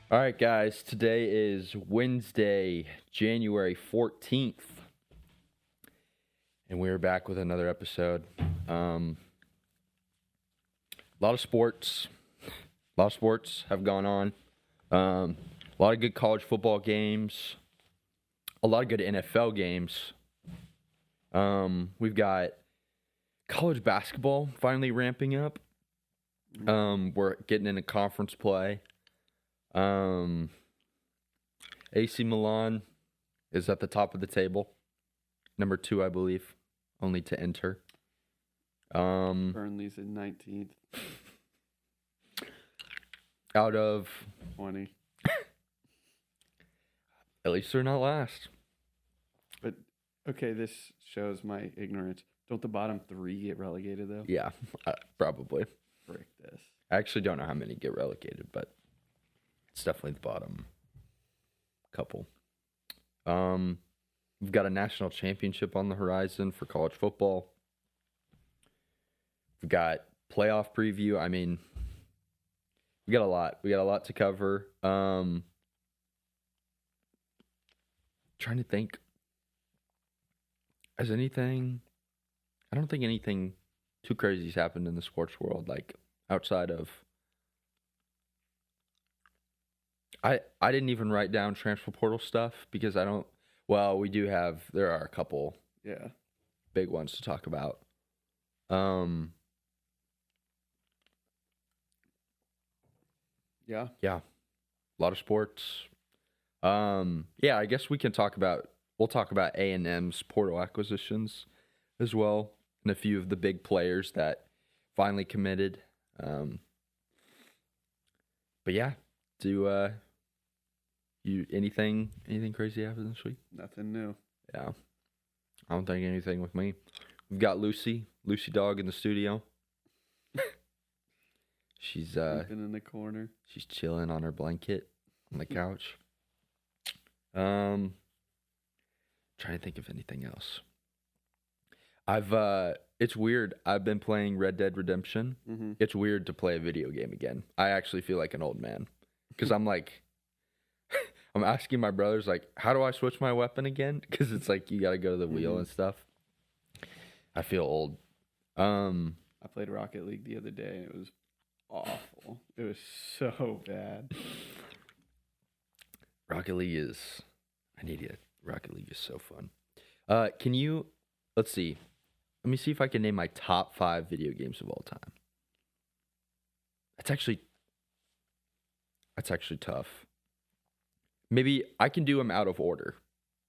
All right, guys. Today is Wednesday, January 14th. And we're back with another episode. A lot of sports. Have gone on. A lot of good college football games. A lot of good NFL games. We've got college basketball finally ramping up. We're getting into conference play. AC Milan is at the top of the table. Number 2, I believe, only to enter. Burnley's in 19th. Out of 20. At least they're not last. But, okay, this shows my ignorance. Don't the bottom 3 get relegated, though? Yeah, probably. Frick this. I actually don't know how many get relegated, but it's definitely the bottom couple. We've got a national championship on the horizon for college football. We've got playoff preview. I mean, we got a lot. We got a lot to cover. Trying to think. Has anything... I don't think anything too crazy's happened in the sports world, like outside of... I didn't even write down transfer portal stuff because I don't... Well, there are a couple big ones to talk about. Yeah. Yeah, a lot of sports. I guess we'll talk about A&M's portal acquisitions as well, and a few of the big players that finally committed. But yeah, anything crazy happen this week? Nothing new. Yeah, I don't think anything with me. We've got Lucy Dog in the studio. She's Sleeping in the corner. She's chilling on her blanket on the couch. Trying to think of anything else. It's weird. I've been playing Red Dead Redemption. Mm-hmm. It's weird to play a video game again. I actually feel like an old man because I'm like, I'm asking my brothers like, how do I switch my weapon again? Because it's like you got to go to the wheel and stuff. I feel old. I played Rocket League the other day and it was awful. It was so bad. Rocket League is so fun. Let's see. Let me see if I can name my top 5 video games of all time. That's actually tough. Maybe I can do them out of order.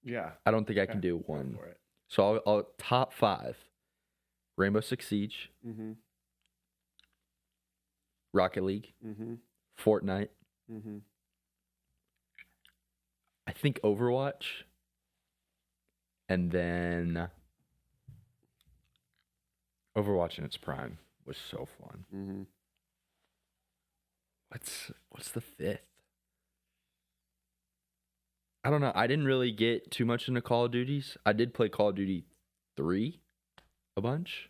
Yeah. I don't think I can do one. For it. So I'll top 5. Rainbow Six Siege. Mm-hmm. Rocket League. Mm-hmm. Fortnite. Mm-hmm. I think Overwatch. And then Overwatch in its prime was so fun. Mm-hmm. What's the 5th? I don't know. I didn't really get too much into Call of Duties. I did play Call of Duty 3 a bunch.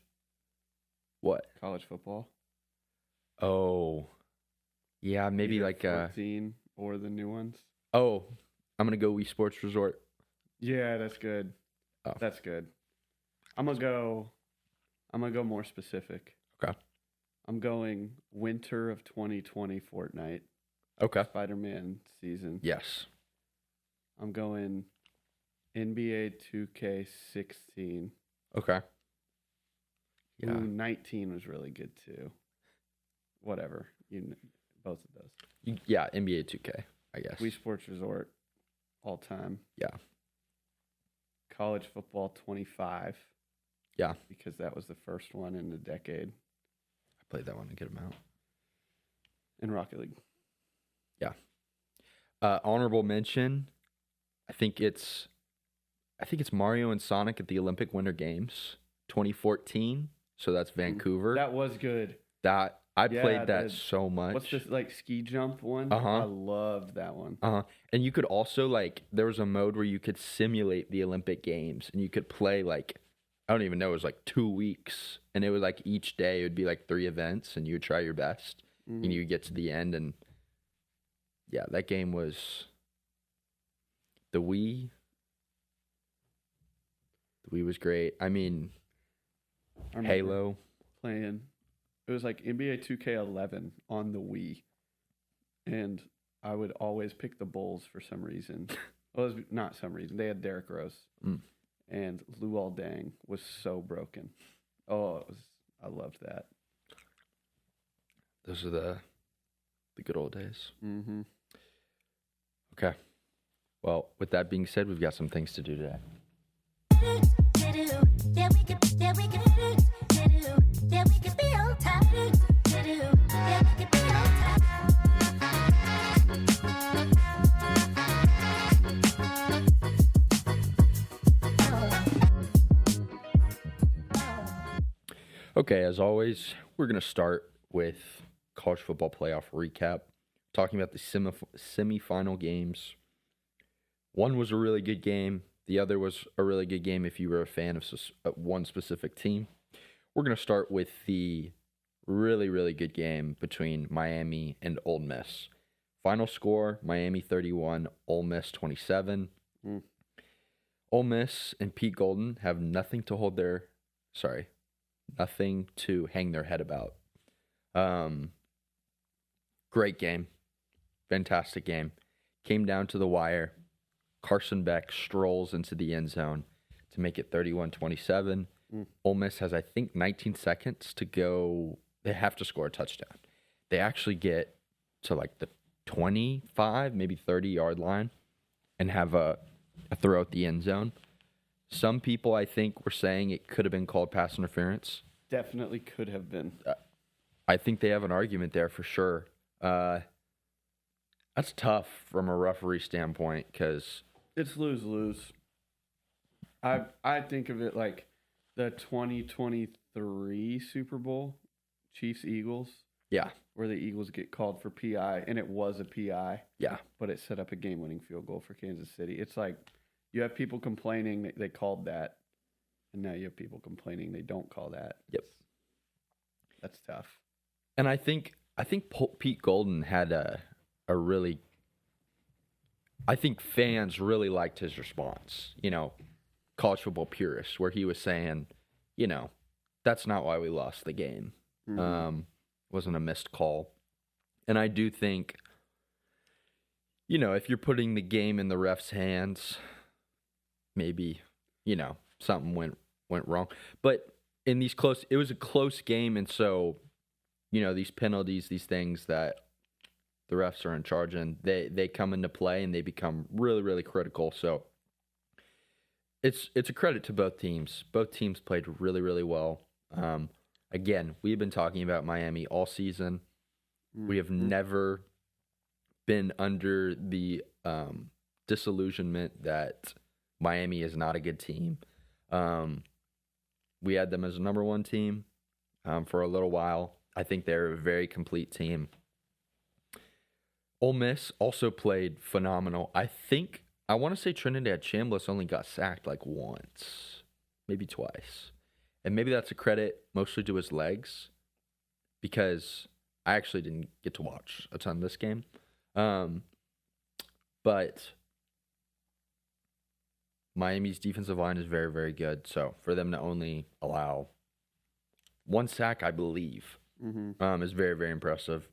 What? College football. Oh. Yeah, maybe Either like 14 or the new ones. Oh, I'm going to go Wii Sports Resort. Yeah, that's good. Oh. That's good. I'm gonna go more specific. Okay. I'm going winter of 2020 Fortnite. Okay. Spider-Man season. Yes. I'm going NBA 2K16. Okay. Yeah. Ooh, 19 was really good too. Whatever. Both of those. NBA 2K, I guess. Wii Sports Resort, all time. Yeah. College football 25. Yeah. Because that was the first one in a decade. I played that one a good amount. And Rocket League. Yeah. Honorable mention. I think it's Mario and Sonic at the Olympic Winter Games 2014. So that's Vancouver. That was good. I played that so much. What's this like ski jump one? Uh-huh. I loved that one. And you could also there was a mode where you could simulate the Olympic Games and you could play I don't even know, it was 2 weeks, and it was each day it would be 3 events and you would try your best and you would get to the end and Yeah, that game was the Wii. The Wii was great. I mean, I remember Halo. playing. It was like NBA 2K11 on the Wii, and I would always pick the Bulls for some reason. Well, it was not some reason. They had Derrick Rose, and Luol Deng was so broken. Oh, I loved that. Those are the good old days. Mm-hmm. Okay. Well, with that being said, we've got some things to do today. Okay, as always, we're going to start with college football playoff recap, talking about the semifinal games. One was a really good game. The other was a really good game if you were a fan of one specific team. We're going to start with the really, really good game between Miami and Ole Miss. Final score, Miami 31, Ole Miss 27. Ole Miss and Pete Golden have nothing to hang their head about. Great game. Fantastic game. Came down to the wire. Carson Beck strolls into the end zone to make it 31-27. Ole Miss has, I think, 19 seconds to go. They have to score a touchdown. They actually get to like the 25, maybe 30-yard line and have a throw at the end zone. Some people, I think, were saying it could have been called pass interference. Definitely could have been. I think they have an argument there for sure. That's tough from a referee standpoint because it's lose-lose. I think of it like the 2023 Super Bowl, Chiefs-Eagles. Yeah. Where the Eagles get called for PI, and it was a PI. Yeah. But it set up a game-winning field goal for Kansas City. It's like you have people complaining that they called that, and now you have people complaining they don't call that. Yep. That's tough. And I think Pete Golden had a really. I think fans really liked his response. College football purists, where he was saying, that's not why we lost the game. Wasn't a missed call, and I do think, if you're putting the game in the ref's hands, maybe something went wrong. But in these it was a close game, and so these penalties, these things that the refs are in charge and they come into play and they become really, really critical. So it's a credit to both teams. Both teams played really, really well. Again, we've been talking about Miami all season. We have never been under the disillusionment that Miami is not a good team. We had them as a number one team for a little while. I think they're a very complete team. Ole Miss also played phenomenal. I want to say Trinidad Chambliss only got sacked like once, maybe twice. And maybe that's a credit mostly to his legs because I actually didn't get to watch a ton of this game. But Miami's defensive line is very, very good. So for them to only allow one sack, I believe, is very, very impressive.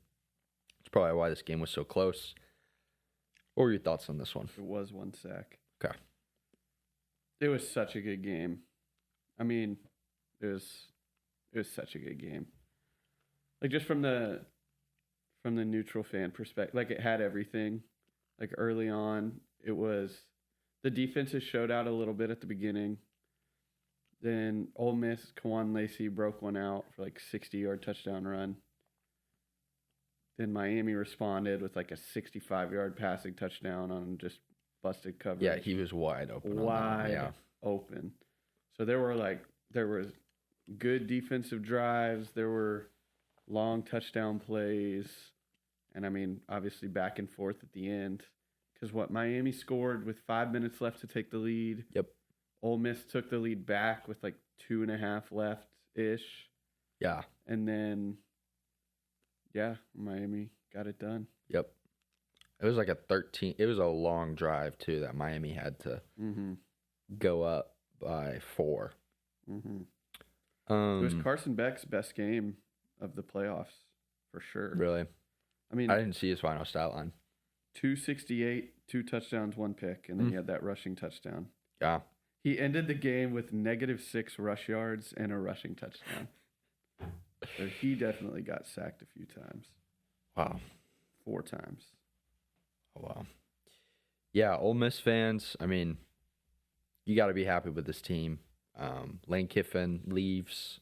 It's probably why this game was so close. What were your thoughts on this one? It was one sack. Okay. It was such a good game. I mean, it was such a good game. Like just from the neutral fan perspective, like it had everything. Like early on, it was the defenses showed out a little bit at the beginning. Then Ole Miss, Kawan Lacey broke one out for like 60-yard touchdown run. Then Miami responded with like a 65-yard passing touchdown on just busted coverage. Yeah, he was wide open. Open. So there was good defensive drives. There were long touchdown plays. And I mean, obviously back and forth at the end. Because Miami scored with 5 minutes left to take the lead. Yep. Ole Miss took the lead back with like 2.5 left-ish. Yeah. And then, Miami got it done. Yep. It was like it was a long drive, too, that Miami had to go up by 4. Mm-hmm. It was Carson Beck's best game of the playoffs, for sure. Really? I mean, I didn't see his final stat line. 268, 2 touchdowns, 1 pick, and then he had that rushing touchdown. Yeah. He ended the game with -6 rush yards and a rushing touchdown. So he definitely got sacked a few times. Wow. 4 times. Oh, wow. Yeah, Ole Miss fans, I mean, you got to be happy with this team. Lane Kiffin leaves,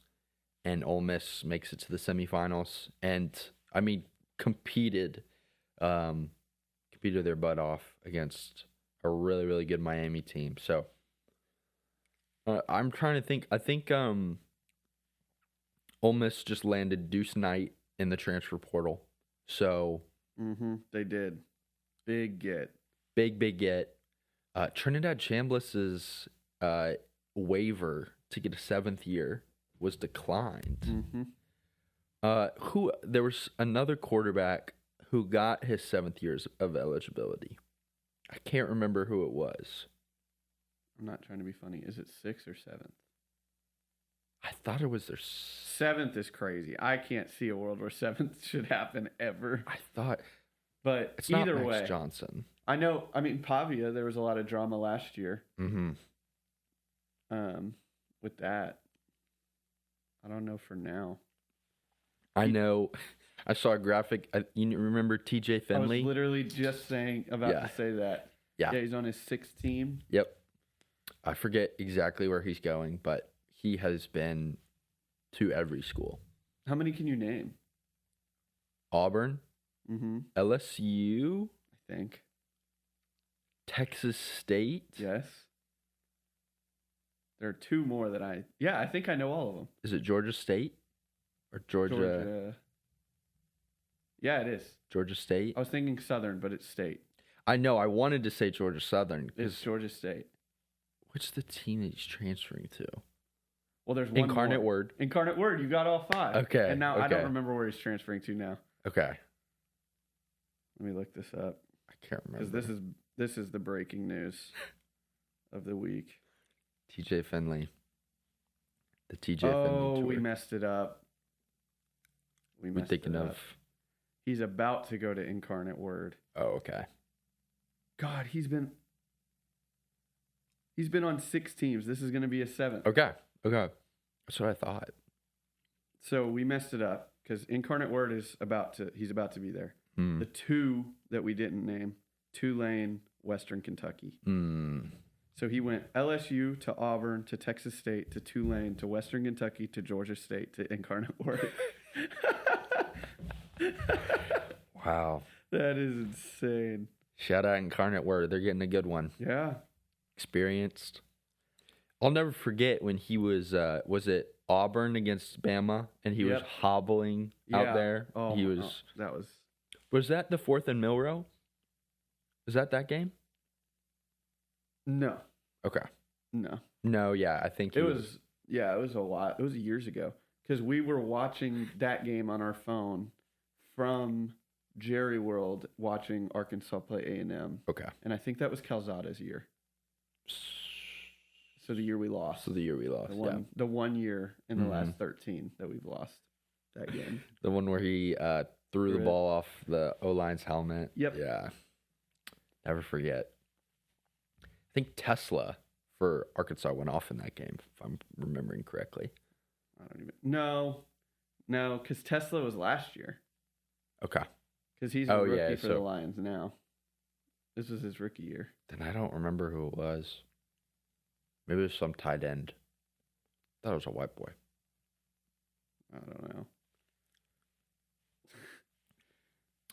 and Ole Miss makes it to the semifinals. And, I mean, competed their butt off against a really, really good Miami team. So, I'm trying to think. I think Ole Miss just landed Deuce Knight in the transfer portal. So they did. Big get. Big get. Trinidad Chambliss's waiver to get a 7th year was declined. There was another quarterback who got his 7th years of eligibility. I can't remember who it was. I'm not trying to be funny. Is it 6th or 7th? I thought it was their 7th is crazy. I can't see a world where 7th should happen ever. I thought, but it's either not Max way, Johnson. I know. I mean, Pavia. There was a lot of drama last year. With that, I don't know for now. I know. I saw a graphic. You remember TJ Finley? I was literally just about to say that. Yeah, he's on his 6th team. Yep. I forget exactly where he's going, but he has been to every school. How many can you name? Auburn, LSU, I think. Texas State. Yes. There are 2 more that I think I know all of them. Is it Georgia State or Georgia? Yeah, it is. Georgia State? I was thinking Southern, but it's State. I know. I wanted to say Georgia Southern. It's Georgia State. What's the team that he's transferring to? Well, there's one Incarnate more. Word. Incarnate Word. You got all 5. Okay. And now I don't remember where he's transferring to now. Okay. Let me look this up. I can't remember. Because this is the breaking news of the week. TJ Finley. The TJ Finley tour. We messed it up. We're thinking of. He's about to go to Incarnate Word. Oh, okay. God, he's been on 6 teams. This is going to be a 7th. Okay. That's what I thought. So we messed it up because Incarnate Word he's about to be there. The 2 that we didn't name, Tulane, Western Kentucky. So he went LSU to Auburn to Texas State to Tulane to Western Kentucky to Georgia State to Incarnate Word. Wow. That is insane. Shout out Incarnate Word. They're getting a good one. Yeah. Experienced. I'll never forget when he was it Auburn against Bama, and he was hobbling out there. Oh, he was. That was. Was that the 4th and Milrow? Is that game? No. Okay. No. Yeah, I think it was. Yeah, it was a lot. It was years ago because we were watching that game on our phone from Jerry World, watching Arkansas play A&M. Okay. And I think that was Calzada's year. So the year we lost. The 1 year in the last 13 that we've lost that game. The one where he threw the ball off the O-line's helmet. Yep. Yeah. Never forget. I think Tesla for Arkansas went off in that game, if I'm remembering correctly. I don't even. No, because Tesla was last year. Okay. Because he's a rookie for the Lions now. This was his rookie year. Then I don't remember who it was. Maybe it was some tight end. I thought it was a white boy. I don't know.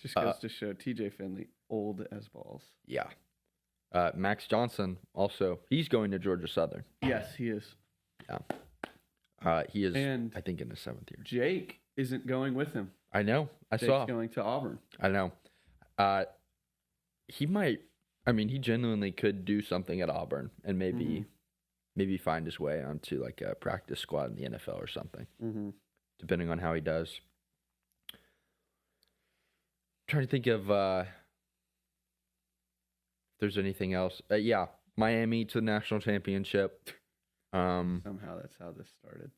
Just goes to show TJ Finley, old as balls. Yeah. Max Johnson, also, he's going to Georgia Southern. Yes, he is. Yeah. He is, I think, in his 7th year. Jake isn't going with him. I know. Jake's saw. Going to Auburn. I know. He might. I mean, he genuinely could do something at Auburn and maybe find his way onto like a practice squad in the NFL or something, depending on how he does. I'm trying to think of there's anything else. Yeah, Miami to the national championship. Somehow that's how this started.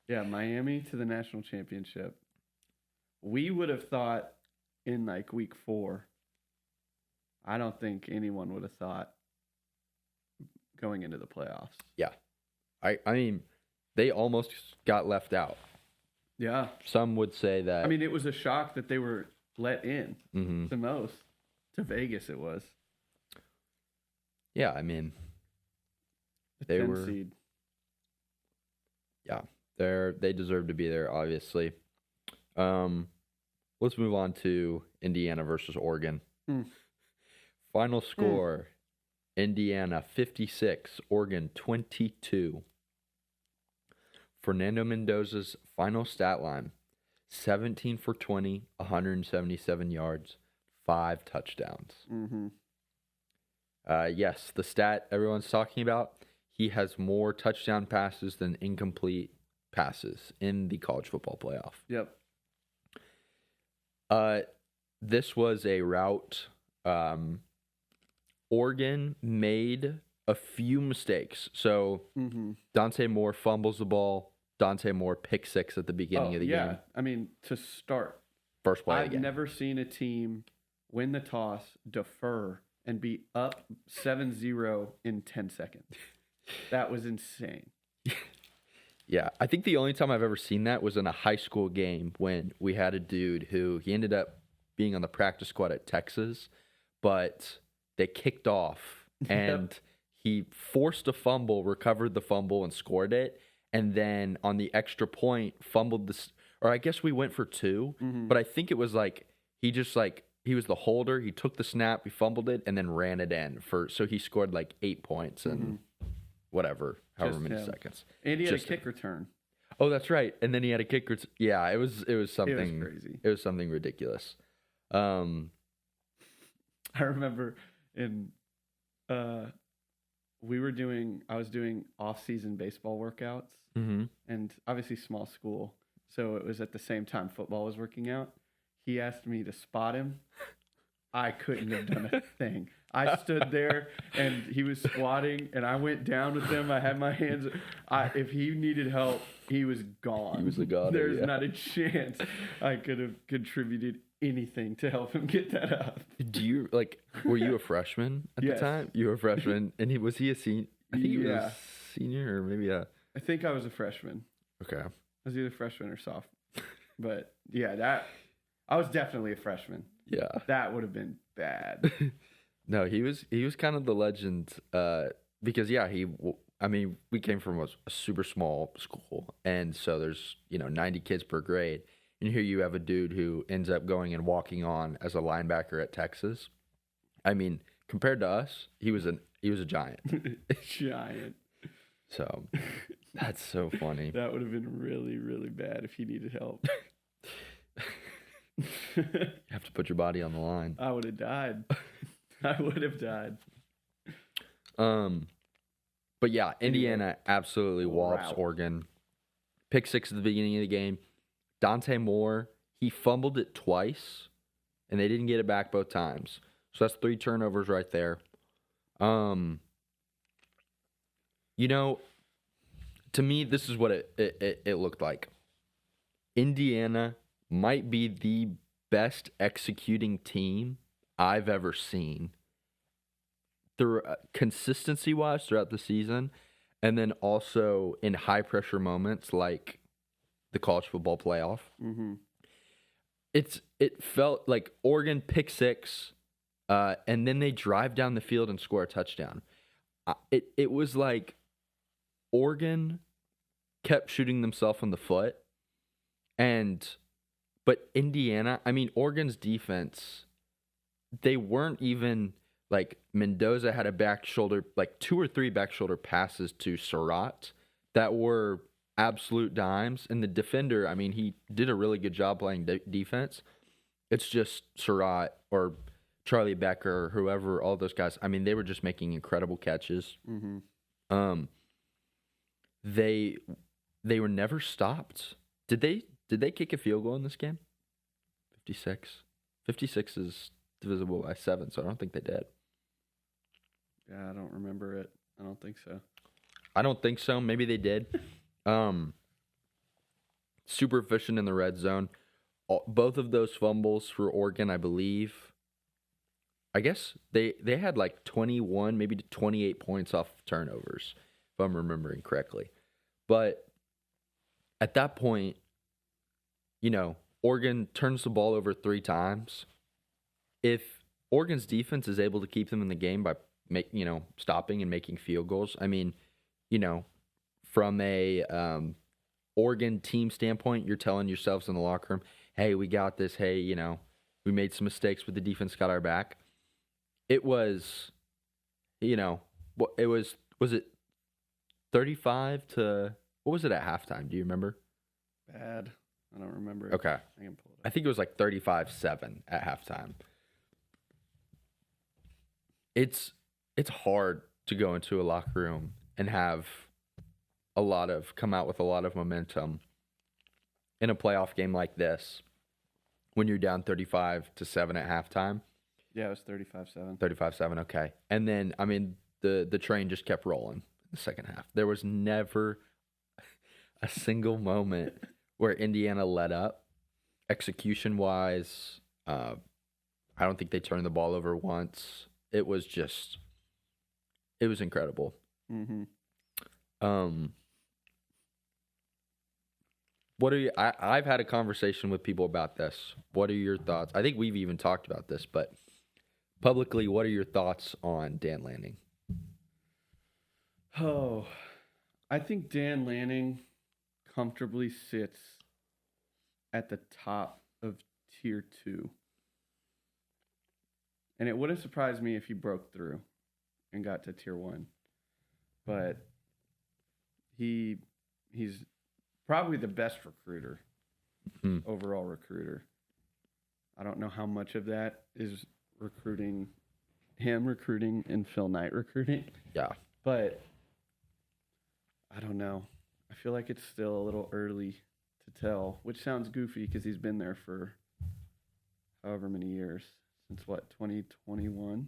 Yeah, Miami to the national championship. We would have thought in like week 4. I don't think anyone would have thought going into the playoffs. Yeah. I mean, they almost got left out. Yeah. Some would say that. I mean, it was a shock that they were let in Mhm. the most. To Vegas, it was. Yeah, I mean, The they 10 were. seed. Yeah, they deserve to be there, obviously. Let's move on to Indiana versus Oregon. Final score, Indiana 56, Oregon 22. Fernando Mendoza's final stat line, 17 for 20, 177 yards, 5 touchdowns. Mm-hmm. Yes, the stat everyone's talking about, he has more touchdown passes than incomplete passes in the college football playoff. Yep. This was a route. Oregon made a few mistakes. So Dante Moore fumbles the ball. Dante Moore pick 6 at the beginning of the game. I mean, to start, First play I've again. never seen a team win the toss, defer, and be up 7-0 in 10 seconds. That was insane. Yeah, I think the only time I've ever seen that was in a high school game when we had a dude who he ended up being on the practice squad at Texas, but they kicked off and he forced a fumble, recovered the fumble, and scored it. And then on the extra point, fumbled this, or I guess we went for 2, but I think it was like he was the holder. He took the snap, he fumbled it, and then ran it in so he scored like 8 points and whatever, however many seconds. And he had a kick return. Oh, that's right. And then he had a kick return. Yeah, it was something. It was crazy. It was something ridiculous. I remember I was doing off-season baseball workouts, and obviously small school, so it was at the same time football was working out. He asked me to spot him. I couldn't have done a thing. I stood there, and he was squatting, and I went down with him. I had my hands. If he needed help, he was gone. He was a god. There's not a chance I could have contributed anything to help him get that up. Were you a freshman at the time? You were a freshman, and was he a senior? I think he was a senior, or maybe a. I think I was a freshman. Okay. I was either freshman or sophomore. But yeah, I was definitely a freshman. Yeah. That would have been bad. No, he was kind of the legend because we came from a super small school, and so there's 90 kids per grade, and here you have a dude who ends up going and walking on as a linebacker at Texas. I mean, compared to us, he was a giant. Giant. So that's so funny. That would have been really, really bad if he needed help. You have to put your body on the line. I would have died. I would have died. But yeah, Indiana absolutely wallops Oregon. Pick 6 at the beginning of the game. Dante Moore, he fumbled it twice, and they didn't get it back both times. So that's 3 turnovers right there. To me, this is what it looked like. Indiana might be the best executing team I've ever seen through consistency-wise throughout the season, and then also in high-pressure moments like the college football playoff. It felt like Oregon pick 6, and then they drive down the field and score a touchdown. It was like Oregon kept shooting themselves in the foot, but Indiana, Oregon's defense, they weren't even like Mendoza had a back shoulder, like 2 or 3 back shoulder passes to Surratt that were absolute dimes. And the defender, he did a really good job playing defense. It's just Surratt or Charlie Becker or whoever, all those guys. They were just making incredible catches. They were never stopped. Did they kick a field goal in this game? 56. 56 is divisible by 7, so I don't think they did. Yeah, I don't remember it. I don't think so. I don't think so. Maybe they did. Super efficient in the red zone. Both of those fumbles for Oregon, I believe. I guess they had like 21, maybe 28 points off turnovers, if I'm remembering correctly. But at that point, Oregon turns the ball over 3 times. If Oregon's defense is able to keep them in the game by stopping and making field goals, I mean, from a Oregon team standpoint, you're telling yourselves in the locker room, hey, we got this. Hey, we made some mistakes, but the defense got our back. It was, was it 35 to, what was it at halftime? Do you remember? Bad. I don't remember it. Okay. I can pull it up. I think it was like 35-7 at halftime. It's hard to go into a locker room and have come out with a lot of momentum in a playoff game like this when you're down 35-7 at halftime. Yeah, it was 35-7. 35-7, okay. And then, I mean, the train just kept rolling in the second half. There was never a single moment where Indiana let up. Execution-wise, I don't think they turned the ball over once. It was incredible. Mm-hmm. What are you? I've had a conversation with people about this. What are your thoughts? I think we've even talked about this, but publicly, what are your thoughts on Dan Lanning? Oh, I think Dan Lanning comfortably sits at the top of tier 2. And it wouldn't surprise me if he broke through and got to tier 1. But he's probably the best recruiter, overall recruiter. I don't know how much of that is recruiting, and Phil Knight recruiting. Yeah. But I don't know. I feel like it's still a little early to tell, which sounds goofy because he's been there for however many years. Since what, 2021?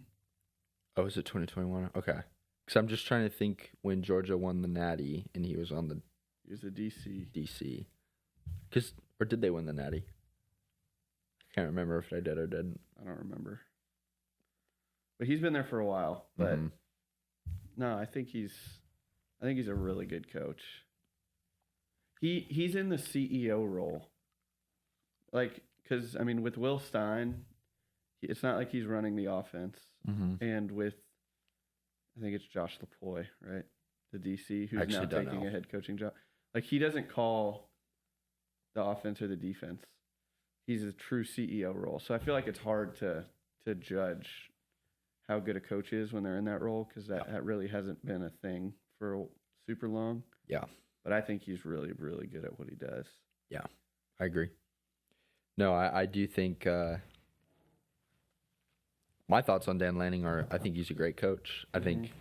Oh, is it 2021? Okay. Because I'm just trying to think when Georgia won the Natty and he was on the... He was a DC. DC. Or did they win the Natty? I can't remember if they did or didn't. I don't remember. But he's been there for a while. But no, I think he's a really good coach. He's in the CEO role. Like, because, I mean, with Will Stein, it's not like he's running the offense. Mm-hmm. And with, I think it's Josh Lapoy, right? The DC, who's now taking a head coaching job. Like, he doesn't call the offense or the defense. He's a true CEO role. So I feel like it's hard to judge how good a coach is when they're in that role because that really hasn't been a thing for super long. Yeah. But I think he's really, really good at what he does. Yeah, I agree. No, I do think my thoughts on Dan Lanning are I think he's a great coach. I think,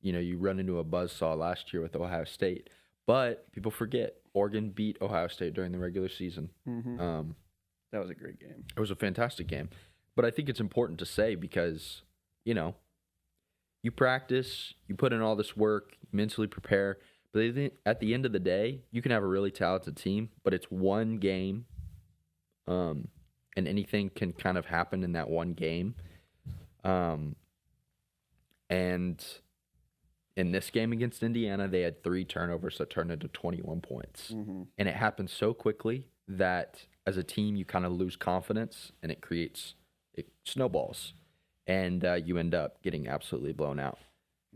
you run into a buzzsaw last year with Ohio State. But people forget, Oregon beat Ohio State during the regular season. Mm-hmm. That was a great game. It was a fantastic game. But I think it's important to say because, you practice, you put in all this work, you mentally prepare. But at the end of the day, you can have a really talented team, but it's one game, and anything can kind of happen in that one game. And in this game against Indiana, they had 3 turnovers that turned into 21 points. Mm-hmm. And it happened so quickly that as a team, you kind of lose confidence, and it snowballs. And you end up getting absolutely blown out.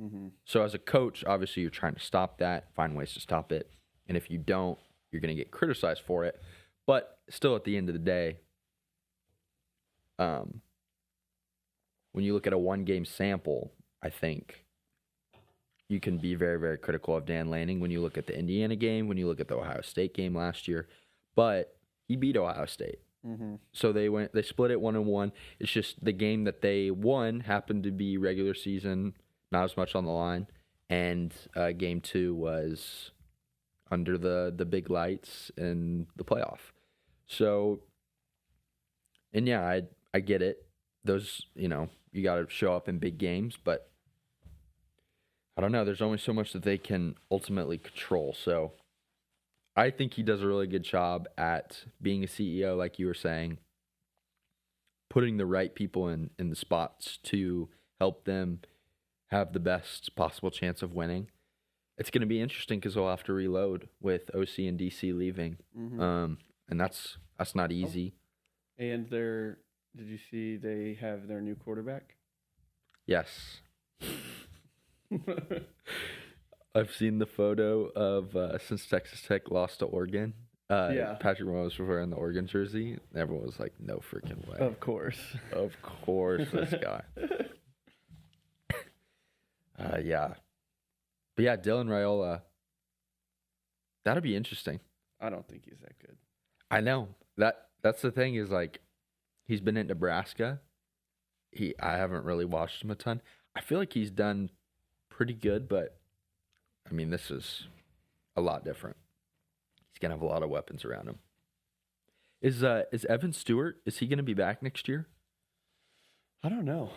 Mm-hmm. So as a coach, obviously you're trying to stop that, find ways to stop it. And if you don't, you're going to get criticized for it. But still at the end of the day, when you look at a 1-game sample, I think you can be very, very critical of Dan Lanning when you look at the Indiana game, when you look at the Ohio State game last year. But he beat Ohio State. Mm-hmm. So they split it 1-1. It's just the game that they won happened to be regular season, not as much on the line, and game 2 was under the big lights in the playoff. So, and yeah, I get it. those, you got to show up in big games, but I don't know. There's only so much that they can ultimately control. So I think he does a really good job at being a CEO, like you were saying, putting the right people in the spots to help them have the best possible chance of winning. It's going to be interesting because we'll have to reload with OC and DC leaving, and that's not easy. And did you see they have their new quarterback? Yes. I've seen the photo of since Texas Tech lost to Oregon. Patrick Mahomes was wearing the Oregon jersey. Everyone was like, "No freaking way!" Of course, this guy. Yeah, but yeah, Dylan Raiola. That'll be interesting. I don't think he's that good. I know that's the thing is like, he's been at Nebraska. I haven't really watched him a ton. I feel like he's done pretty good, but I mean, this is a lot different. He's gonna have a lot of weapons around him. Is Evan Stewart? Is he gonna be back next year? I don't know,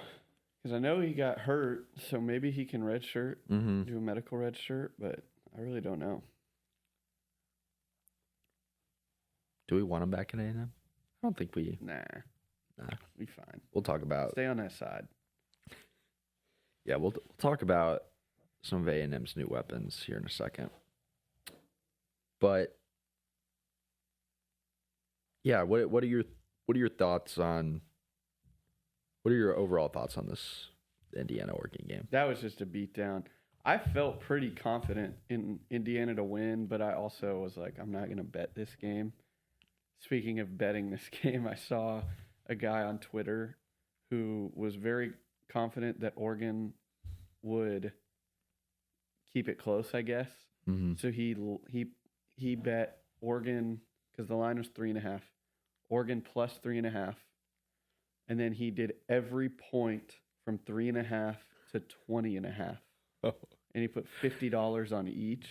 because I know he got hurt, so maybe he can redshirt, do a medical redshirt, but I really don't know. Do we want him back in A&M? I don't think we. Nah, we fine. We'll talk about. Stay on that side. Yeah, we'll talk about some of A&M's new weapons here in a second. But yeah, what are your thoughts on? What are your overall thoughts on this Indiana Oregon game? That was just a beatdown. I felt pretty confident in Indiana to win, but I also was like, I'm not going to bet this game. Speaking of betting this game, I saw a guy on Twitter who was very confident that Oregon would keep it close, I guess. Mm-hmm. So he bet Oregon, because the line was 3.5, Oregon plus 3.5, and then he did every point from 3.5 to 20.5. Oh. And he put $50 on each,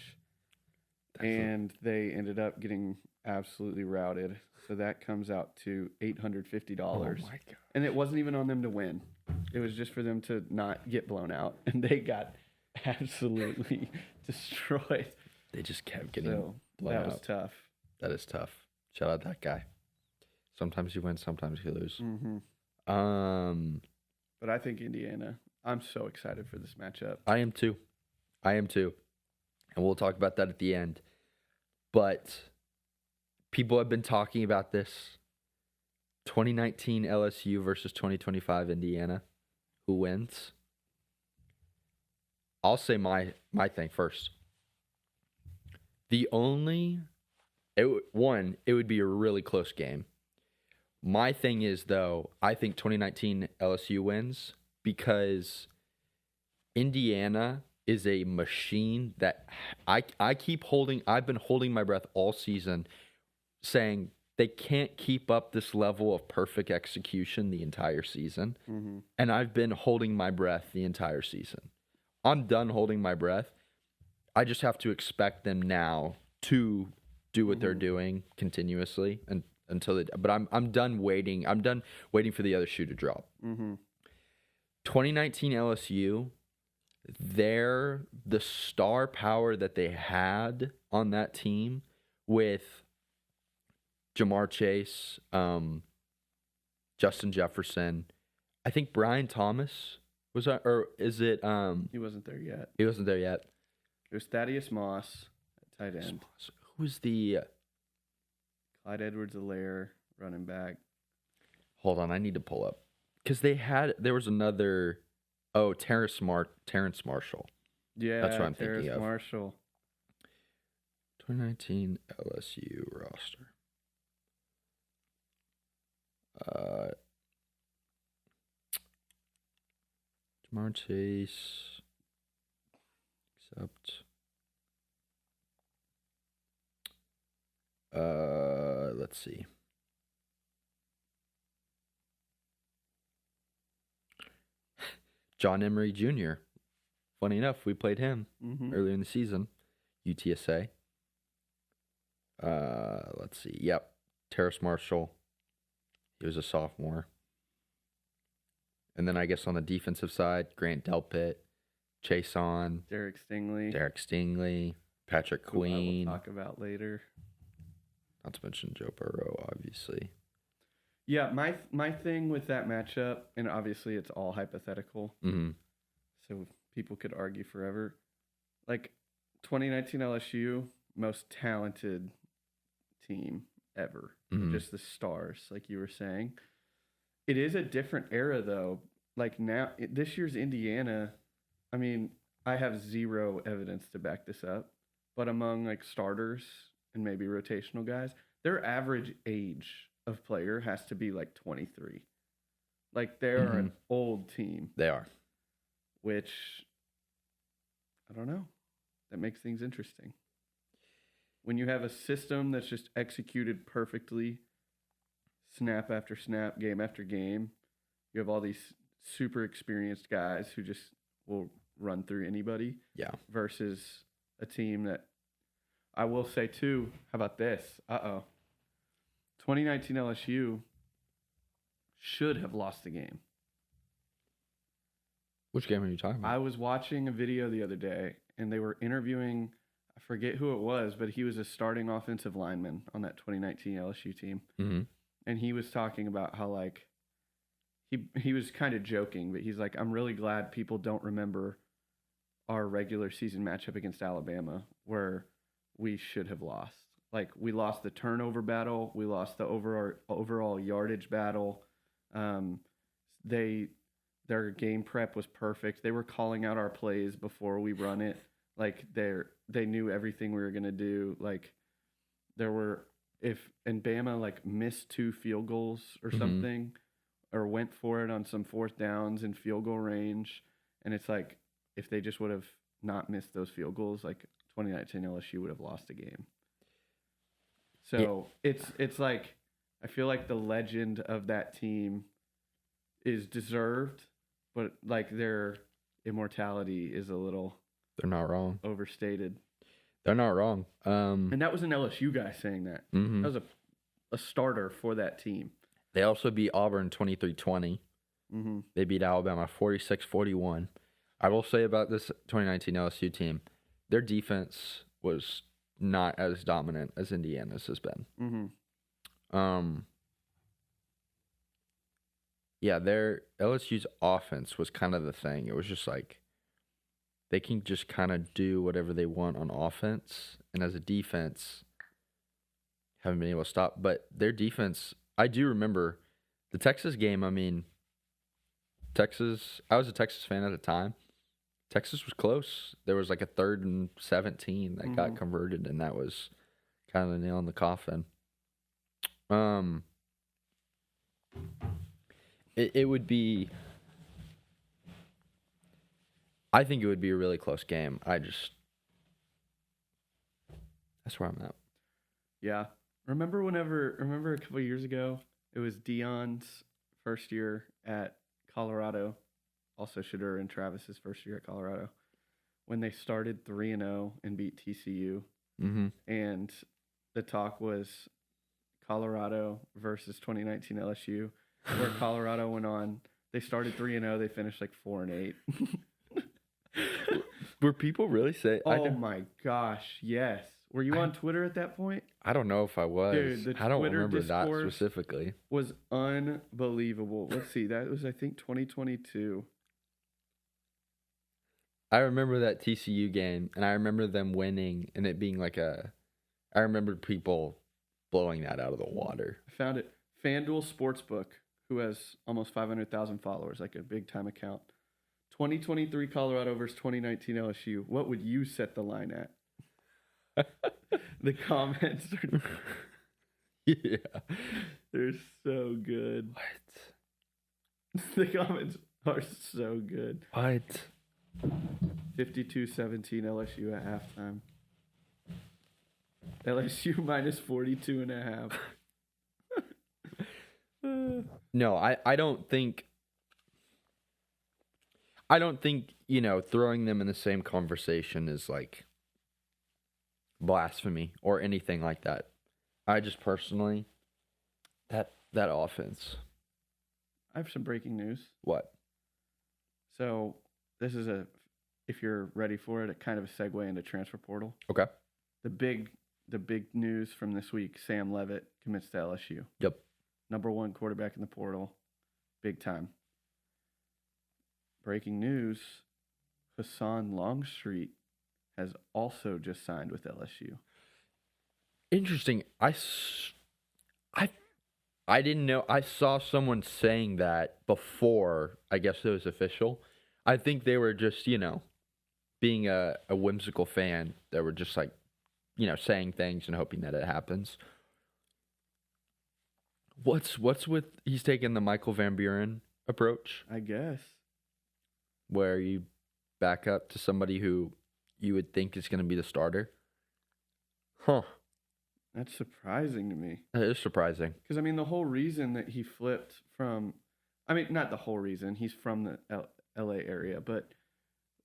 and they ended up getting absolutely routed. So that comes out to $850. Oh my God. And it wasn't even on them to win. It was just for them to not get blown out. And they got absolutely destroyed. They just kept getting blown that out. was tough. That is tough. Shout out that guy. Sometimes you win, sometimes you lose. Mm-hmm. But I think Indiana. I'm so excited for this matchup. I am too. And we'll talk about that at the end. But people have been talking about this. 2019 LSU versus 2025 Indiana. Who wins? I'll say my thing first. It would be a really close game. My thing is, though, I think 2019 LSU wins because Indiana is a machine that I've been holding my breath all season saying they can't keep up this level of perfect execution the entire season. Mm-hmm. And I've been holding my breath the entire season. I'm done holding my breath. I just have to expect them now to do what they're doing continuously but I'm done waiting. I'm done waiting for the other shoe to drop. 2019 LSU, the star power that they had on that team with Jamar Chase, Justin Jefferson. I think Brian Thomas was that, or is it? He wasn't there yet. He wasn't there yet. It was Thaddeus Moss at tight end. Who was the? Clyde Edwards-Helaire, running back. Hold on, I need to pull up because there was another. Oh, Terrence Marshall. Yeah, that's what I'm thinking of. Terrence Marshall. 2019 LSU roster. Jamar Chase. Except. Let's see. John Emery Jr. Funny enough, we played him earlier in the season. UTSA. Let's see. Yep. Terrace Marshall. He was a sophomore. And then I guess on the defensive side, Grant Delpit, Chase On, Derek Stingley, Patrick who I Queen. will talk about later. Not to mention Joe Burrow, obviously. Yeah, my thing with that matchup, and obviously it's all hypothetical, so people could argue forever. Like 2019 LSU, most talented team ever, just the stars, like you were saying. It is a different era though. Like now, this year's Indiana. I mean, I have zero evidence to back this up, but among like starters and maybe rotational guys, their average age of player has to be like 23. Like they're an old team. They are. Which, I don't know. That makes things interesting. When you have a system that's just executed perfectly, snap after snap, game after game, you have all these super experienced guys who just will run through anybody. Yeah. Versus a team that, I will say too, how about this? 2019 LSU should have lost the game. Which game are you talking about? I was watching a video the other day, and they were interviewing, I forget who it was, but he was a starting offensive lineman on that 2019 LSU team. And he was talking about how, like, he was kind of joking, but he's like, I'm really glad people don't remember our regular season matchup against Alabama, where we should have lost. Like, we lost the turnover battle. We lost the overall yardage battle. Their game prep was perfect. They were calling out our plays before we run it. Like, they knew everything we were going to do. Like, and Bama, like, missed 2 field goals or something, or went for it on some 4th downs in field goal range. And it's like, if they just would have not missed those field goals, like, 2019 LSU would have lost the game. So it's like, I feel like the legend of that team is deserved, but like their immortality is a little, they're not wrong, overstated. They're not wrong. And that was an LSU guy saying that. That was a starter for that team. They also beat Auburn 23-20. They beat Alabama 46-41. I will say about this 2019 LSU team, their defense was not as dominant as Indiana's has been. Yeah, their LSU's offense was kind of the thing. It was just like they can just kind of do whatever they want on offense, and as a defense, haven't been able to stop. But their defense, I do remember the Texas game. I mean, I was a Texas fan at the time. Texas was close. There was like a 3rd and 17 that got converted, and that was kind of the nail in the coffin. It would be, I think it would be a really close game. That's where I'm at. Yeah. Remember a couple of years ago, it was Deion's first year at Colorado, also Shedeur and Travis's first year at Colorado, when they started 3-0 and beat TCU. And the talk was Colorado versus 2019 LSU, where Colorado went on. They started 3-0. They finished like 4-8. Were people really saying? Oh my gosh, yes. Were you on Twitter at that point? I don't know if I was. Dude, I don't remember that specifically. Was unbelievable. Let's see. That was, I think, 2022. I remember that TCU game, and I remember them winning, and it being like I remember people blowing that out of the water. I found it. FanDuel Sportsbook, who has almost 500,000 followers, like a big-time account. 2023 Colorado versus 2019 LSU. What would you set the line at? The comments are... Yeah. They're so good. What? The comments are so good. What? 52-17 LSU at halftime. LSU minus 42.5. No, I don't think, throwing them in the same conversation is like blasphemy or anything like that. I just personally, that offense. I have some breaking news. What? So this is if you're ready for it, a kind of a segue into transfer portal. Okay. The big news from this week: Sam Levitt commits to LSU. Yep. Number 1 quarterback in the portal, big time. Breaking news: Hassan Longstreet has also just signed with LSU. Interesting. I didn't know. I saw someone saying that before, I guess it was official. I think they were just, being a whimsical fan that were just like, saying things and hoping that it happens. What's with he's taking the Michael Van Buren approach, I guess. where you back up to somebody who you would think is going to be the starter? Huh. That's surprising to me. That is surprising. Because, the whole reason that he flipped from, not the whole reason, he's from the LA area, but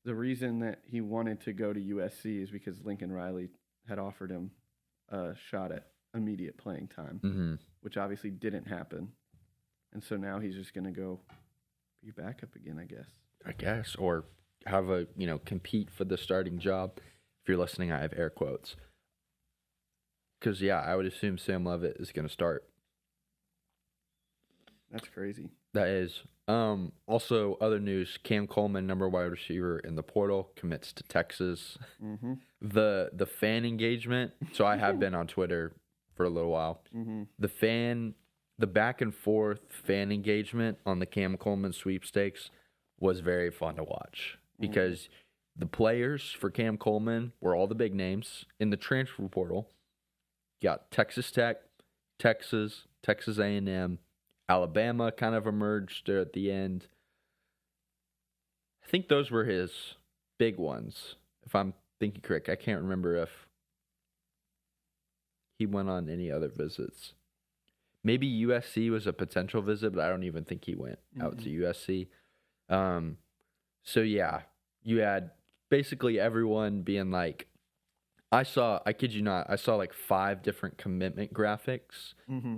the reason that he wanted to go to USC is because Lincoln Riley had offered him a shot at immediate playing time, which obviously didn't happen. And so now he's just going to go be backup again, I guess. Or have a, compete for the starting job. If you're listening, I have air quotes. Because, I would assume Sam Levitt is going to start. That's crazy. That is. Also, other news, Cam Coleman, number wide receiver in the portal, commits to Texas. Mm-hmm. The fan engagement, so I have been on Twitter for a little while. Mm-hmm. The back and forth fan engagement on the Cam Coleman sweepstakes was very fun to watch. Because the players for Cam Coleman were all the big names in the transfer portal. You got Texas Tech, Texas A&M, Alabama kind of emerged there at the end. I think those were his big ones, if I'm thinking correct. I can't remember if he went on any other visits. Maybe USC was a potential visit, but I don't even think he went out to USC. So, you had basically everyone being like, I kid you not, I saw like 5 different commitment graphics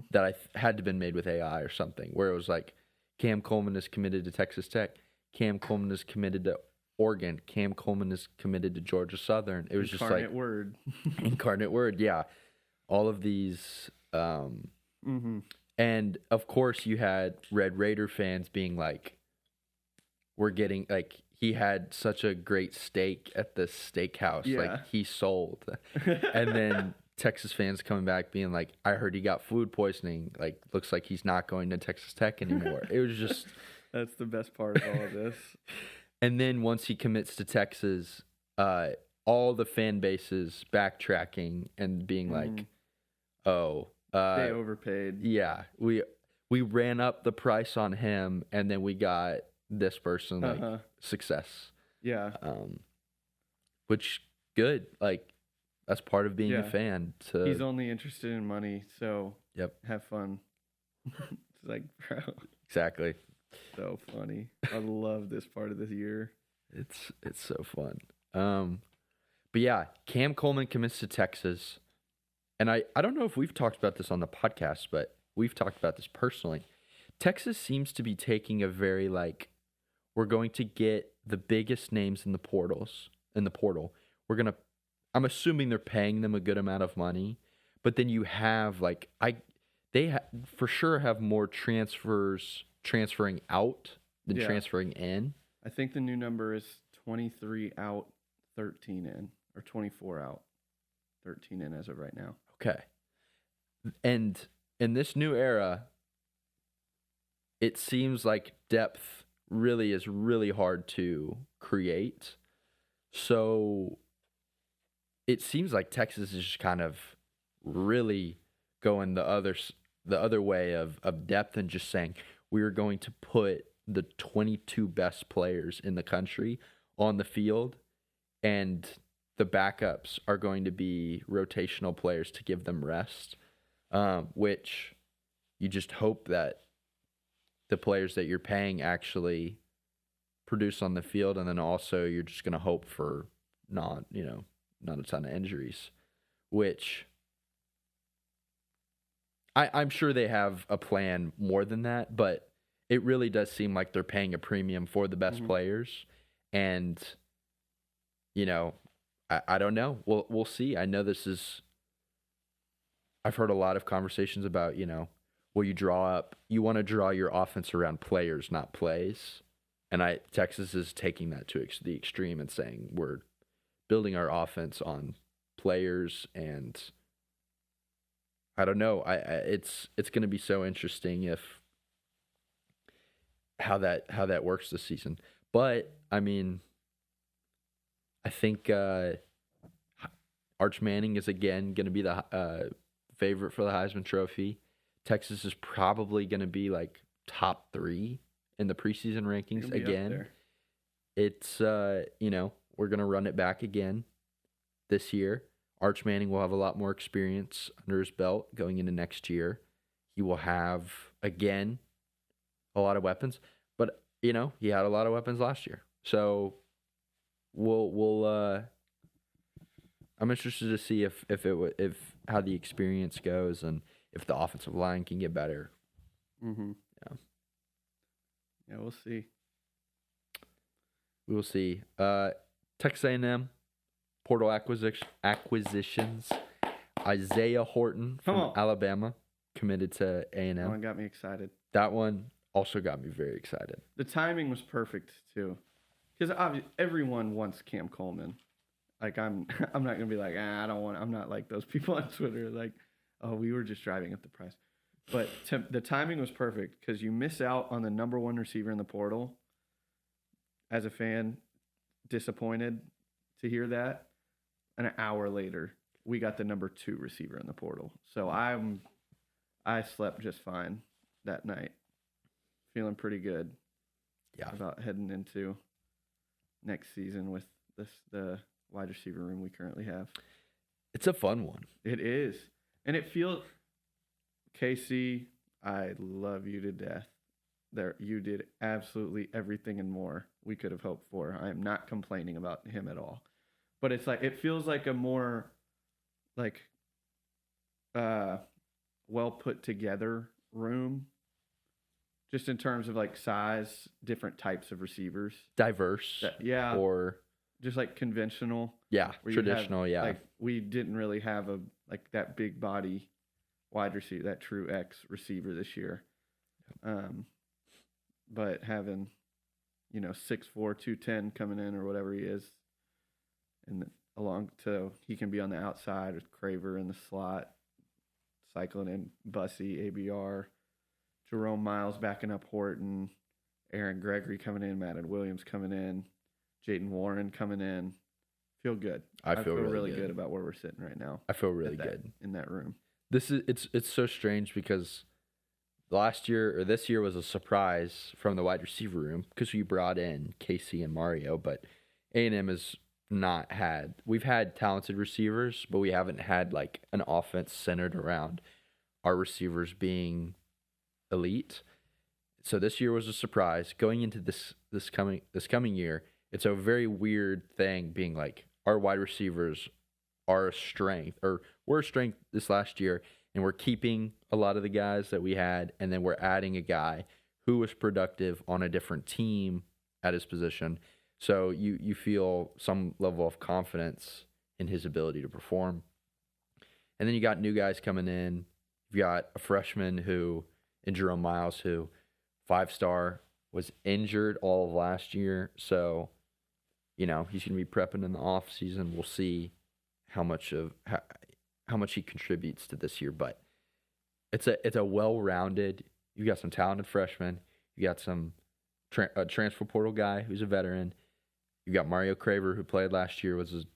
that had to been made with AI or something, where it was like, Cam Coleman is committed to Texas Tech, Cam Coleman is committed to Oregon, Cam Coleman is committed to Georgia Southern. It was Incarnate just like word. Incarnate word, yeah. All of these, and of course you had Red Raider fans being like, we're getting like, he had such a great steak at the steakhouse. Yeah. Like, he sold. And then Texas fans coming back being like, I heard he got food poisoning. Like, looks like he's not going to Texas Tech anymore. It was just... That's the best part of all of this. And then once he commits to Texas, all the fan bases backtracking and being like, they overpaid. Yeah. We ran up the price on him, and then we got this person, like, success. Yeah. Which, good. Like, that's part of being a fan. He's only interested in money, so have fun. It's like, bro. Exactly. So funny. I love this part of this year. It's so fun. But Cam Coleman commits to Texas. And I don't know if we've talked about this on the podcast, but we've talked about this personally. Texas seems to be taking a very, like, we're going to get the biggest names in the portal. I'm assuming they're paying them a good amount of money, but then you have, like, for sure have more transferring out than transferring in. I think the new number is 23 out, 13 in, or 24 out, 13 in as of right now. Okay. And in this new era, it seems like depth really is really hard to create. So it seems like Texas is just kind of really going the other way of depth and just saying, we're going to put the 22 best players in the country on the field, and the backups are going to be rotational players to give them rest, which you just hope that the players that you're paying actually produce on the field, and then also you're just going to hope for not a ton of injuries, which I'm sure they have a plan more than that, but it really does seem like they're paying a premium for the best players. And, I don't know. We'll see. I know I've heard a lot of conversations about, will you want to draw your offense around players, not plays. And Texas is taking that to the extreme and saying we're building our offense on players, and I don't know. It's going to be so interesting how that works this season. But I mean, I think Arch Manning is again going to be the favorite for the Heisman Trophy. Texas is probably going to be like top 3 in the preseason rankings again. It's we're going to run it back again this year. Arch Manning will have a lot more experience under his belt going into next year. He will have again a lot of weapons, but he had a lot of weapons last year. So we'll I'm interested to see if how the experience goes and if the offensive line can get better. Yeah, we'll see. We will see. Texas A&M portal acquisitions. Isaiah Horton from Alabama committed to A&M. That one got me excited. That one also got me very excited. The timing was perfect too, because everyone wants Cam Coleman. Like I'm not gonna be like I don't want. I'm not like those people on Twitter. Like, oh, we were just driving up the price. But the timing was perfect because you miss out on the number 1 receiver in the portal. As a fan, disappointed to hear that. And an hour later, we got the number 2 receiver in the portal. So I slept just fine that night, feeling pretty good. Yeah, about heading into next season with the wide receiver room we currently have. It's a fun one. It is, and it feels. Casey, I love you to death. You did absolutely everything and more we could have hoped for. I am not complaining about him at all. But it's like it feels like a more like well put together room. Just in terms of like size, different types of receivers. Diverse. Or just like conventional. Yeah, traditional, Like we didn't really have that big body wide receiver, that true X receiver this year. But having, 6'4", 210 coming in or whatever he is, and he can be on the outside with Craver in the slot, cycling in Bussy, ABR, Jerome Miles backing up Horton, Aaron Gregory coming in, Madden Williams coming in, Jayden Warren coming in. Feel good. I feel really good about where we're sitting right now. I feel really good in that room. It's so strange because this year was a surprise from the wide receiver room because we brought in Casey and Mario, but A&M has not had. We've had talented receivers, but we haven't had like an offense centered around our receivers being elite. So this year was a surprise. Going into this coming year, it's a very weird thing being like our wide receivers are a strength, or we're a strength this last year, and we're keeping a lot of the guys that we had, and then we're adding a guy who was productive on a different team at his position. So you feel some level of confidence in his ability to perform. And then you got new guys coming in. You got a freshman in Jerome Miles, who 5-star, was injured all of last year. So, he's going to be prepping in the off season. We'll see how much he contributes to this year, but it's a well-rounded. You got some talented freshmen. You got some transfer portal guy who's a veteran. You got Mario Craver, who played last year, was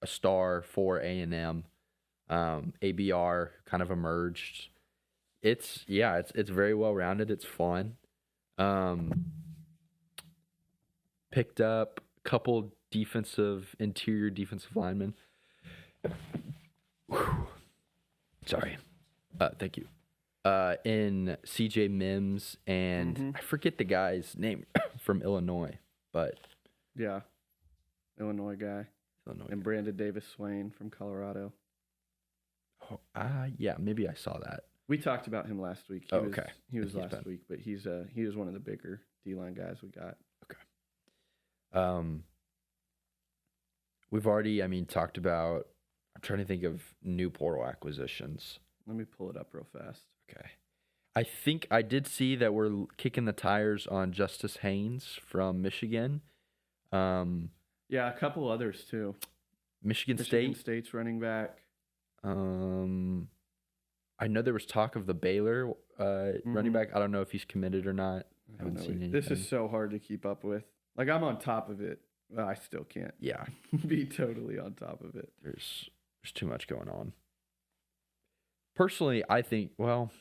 a star for A&M. ABR kind of emerged. It's very well-rounded. It's fun. Picked up a couple interior defensive linemen. Sorry. Thank you. In CJ Mims and I forget the guy's name from Illinois, but yeah, Illinois guy. And Brandon Davis Swain from Colorado. Oh, yeah, maybe I saw that. We talked about him last week. Okay. He was He's last been- week, but he was one of the bigger D-line guys we got. We've already, talked about. I'm trying to think of new portal acquisitions. Let me pull it up real fast. Okay. I think I did see that we're kicking the tires on Justice Haynes from Michigan. Yeah, a couple others too. Michigan Michigan State. State's running back. I know there was talk of the Baylor running back. I don't know if he's committed or not. I haven't seen anything. This is so hard to keep up with. Like, I'm on top of it. But I still can't Yeah, be totally on top of it. there's too much going on. Personally, I think, well,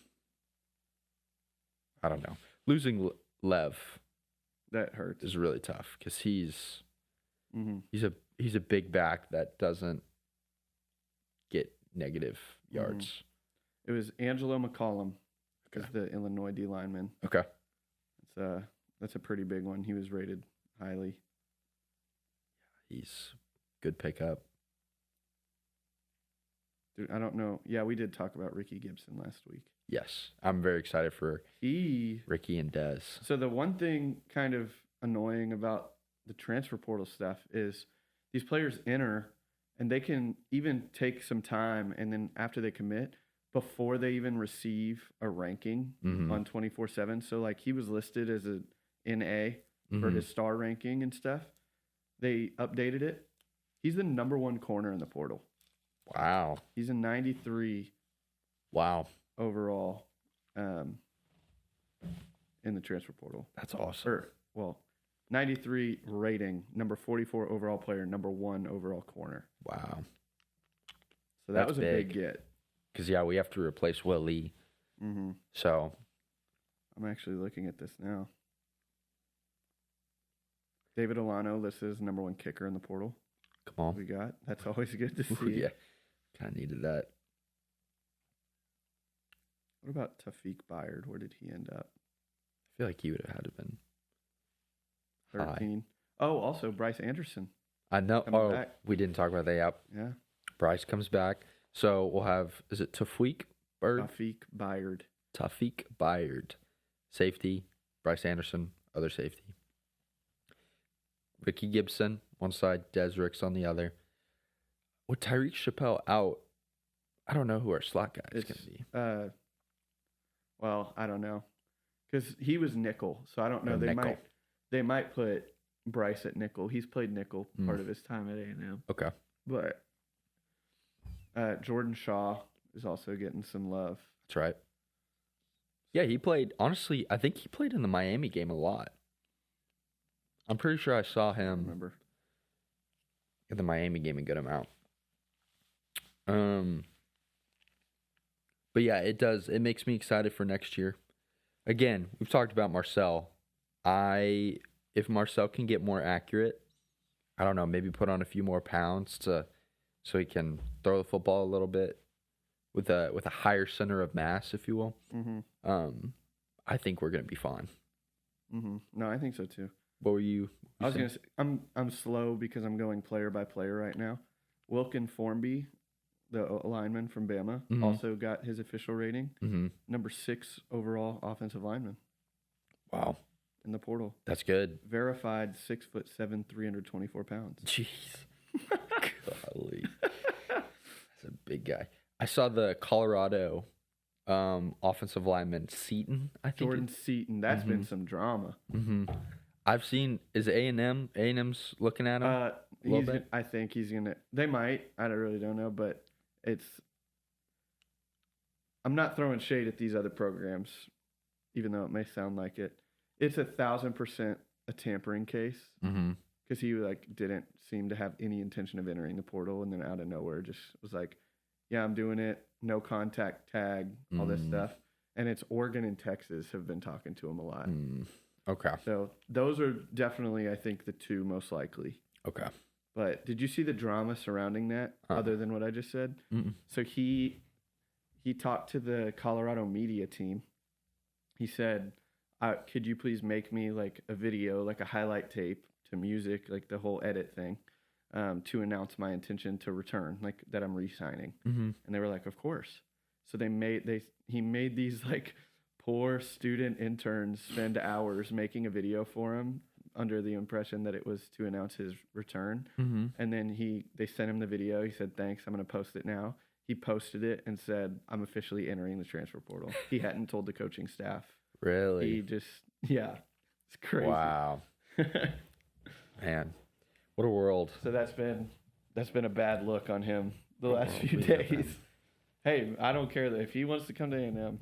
I don't know. Losing Lev That hurts. is really tough because he's Mm-hmm. a big back that doesn't get negative yards. It was Angelo McCollum, Okay. is the Illinois D lineman. Okay. That's a pretty big one. He was rated highly. He's good pickup. Dude, I don't know. Yeah, we did talk about Ricky Gibson last week. Yes. I'm very excited for Ricky and Dez. So the one thing kind of annoying about the transfer portal stuff is these players enter and they can even take some time, and then after they commit, before they even receive a ranking on 24/7. So like he was listed as a NA for his star ranking and stuff. They updated it. He's the number 1 corner in the portal. Wow. He's a 93 Wow. overall in the transfer portal. That's awesome. 93 rating, number 44 overall player, number 1 overall corner. Wow. So that That's was a big. big get. Because, we have to replace Willie. Mm-hmm. So, I'm actually looking at this now. David Olano listed as number 1 kicker in the portal. come on. We got. That's always good to Ooh, see. yeah. Kind of needed that. What about Tafiq Byard? Where did he end up? I feel like he would have had to been 13. Oh, also Bryce Anderson. I know. Coming back. We didn't talk about that. Yep. Yeah. Bryce comes back. So we'll have, is it Tafiq Bird? Tafiq Byard. Tafiq Byard. Safety. Bryce Anderson, other safety. Ricky Gibson, one side. Des Ricks on the other. With Tyreek Chappelle out, I don't know who our slot guy is going to be. Well, I don't know. Because he was nickel, so I don't know. Or nickel. They might put Bryce at nickel. He's played nickel part of his time at A&M. Okay. But Jordan Shaw is also getting some love. That's right. Yeah, he played, honestly, I think he played in the Miami game a lot. I'm pretty sure I saw I him remember. in the Miami game a good amount. But yeah, it makes me excited for next year. Again, we've talked about Marcel. If Marcel can get more accurate, I don't know, maybe put on a few more pounds so he can throw the football a little bit with a higher center of mass, if you will. Mm-hmm. I think we're gonna be fine. Mm-hmm. No, I think so too. What were you? I was gonna say I'm slow because I'm going player by player right now. Wilkin Formby, the lineman from Bama, also got his official rating. Mm-hmm. Number 6 overall offensive lineman Wow, in the portal. that's good. Verified 6'7", 324 pounds. Jeez, golly, that's a big guy. I saw the Colorado offensive lineman Seaton. I think Jordan Seaton. That's been some drama. I've seen. Is A&M's looking at him a little bit? I think he's gonna. They might. I really don't know, but I'm not throwing shade at these other programs, even though it may sound like it. It's 1,000% a tampering case because he didn't seem to have any intention of entering the portal, and then out of nowhere just was like, "Yeah, I'm doing it. No contact tag, all this stuff." And it's Oregon and Texas have been talking to him a lot. Okay. So those are definitely, I think, the two most likely. Okay. But did you see the drama surrounding that, other than what I just said? So he talked to the Colorado media team. He said, could you please make me like a video, like a highlight tape to music, like the whole edit thing, to announce my intention to return, like that I'm re-signing. And they were like, of course. So he made these like poor student interns spend hours making a video for him under the impression that it was to announce his return. Mm-hmm. And then they sent him the video. He said, "Thanks, I'm going to post it now." He posted it and said, "I'm officially entering the transfer portal." He hadn't told the coaching staff. Really? He just, yeah, it's crazy. Wow. Man, what a world. So that's been a bad look on him the last Well, few we know days. Hey, I don't care that if he wants to come to A&M,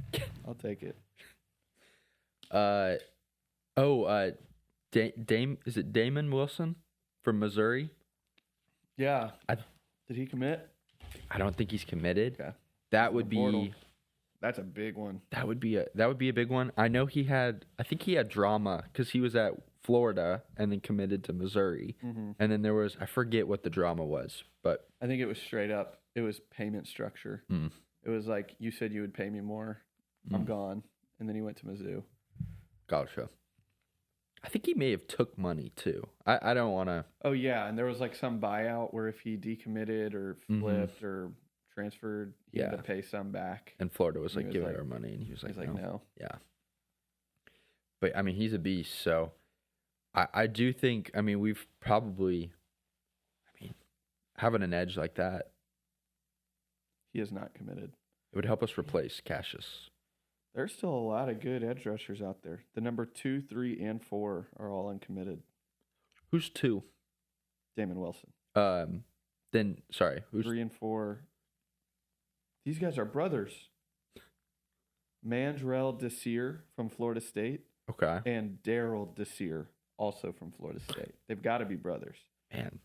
I'll take it. Is it Damon Wilson from Missouri? Yeah. Did he commit? I don't think he's committed. Okay. That would be Portal. That's a big one. that would be a big one. I know I think he had drama because he was at Florida and then committed to Missouri. Mm-hmm. And then there was, I forget what the drama was, but I think it was straight up. It was payment structure. It was like, you said you would pay me more. I'm gone. And then he went to Mizzou. gotcha. I think he may have took money too. I don't want to. Oh, yeah. And there was like some buyout where if he decommitted or flipped or transferred, he had to pay some back. And Florida was And like, he was give like- her money. And he was like, no. Yeah. But I mean, he's a beast. So I do think, I mean, we've probably, having an edge like that, He is not committed. it would help us replace Cassius. There's still a lot of good edge rushers out there. The number 2, 3, and 4 are all uncommitted. Who's 2? Damon Wilson. Then, sorry, who's 3 and 4. These guys are brothers. Mandrell Desir from Florida State okay? and Daryl Desir, also from Florida State. They've got to be brothers. Man,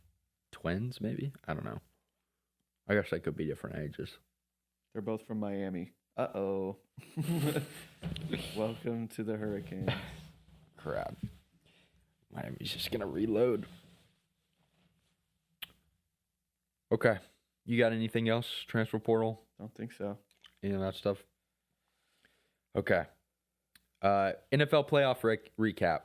twins maybe? I don't know. I guess they could be different ages. They're both from Miami. Uh-oh. Welcome to the Hurricanes. Crap. Miami's just gonna reload. Okay. You got anything else? Transfer portal? Don't think so. Any of that stuff? Okay. NFL playoff recap.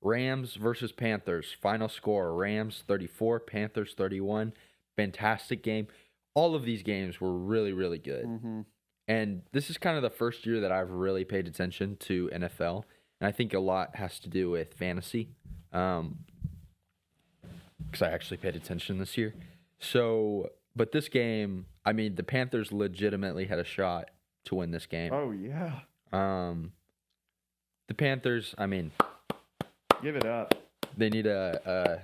Rams versus Panthers. Final score, Rams 34, Panthers 31. Fantastic game. All of these games were really, really good. Mm-hmm. And this is kind of the first year that I've really paid attention to NFL. And I think a lot has to do with fantasy. Because I actually paid attention this year. So, but this game, I mean, the Panthers legitimately had a shot to win this game. Oh, yeah. The Panthers, I mean, Give it up. they need an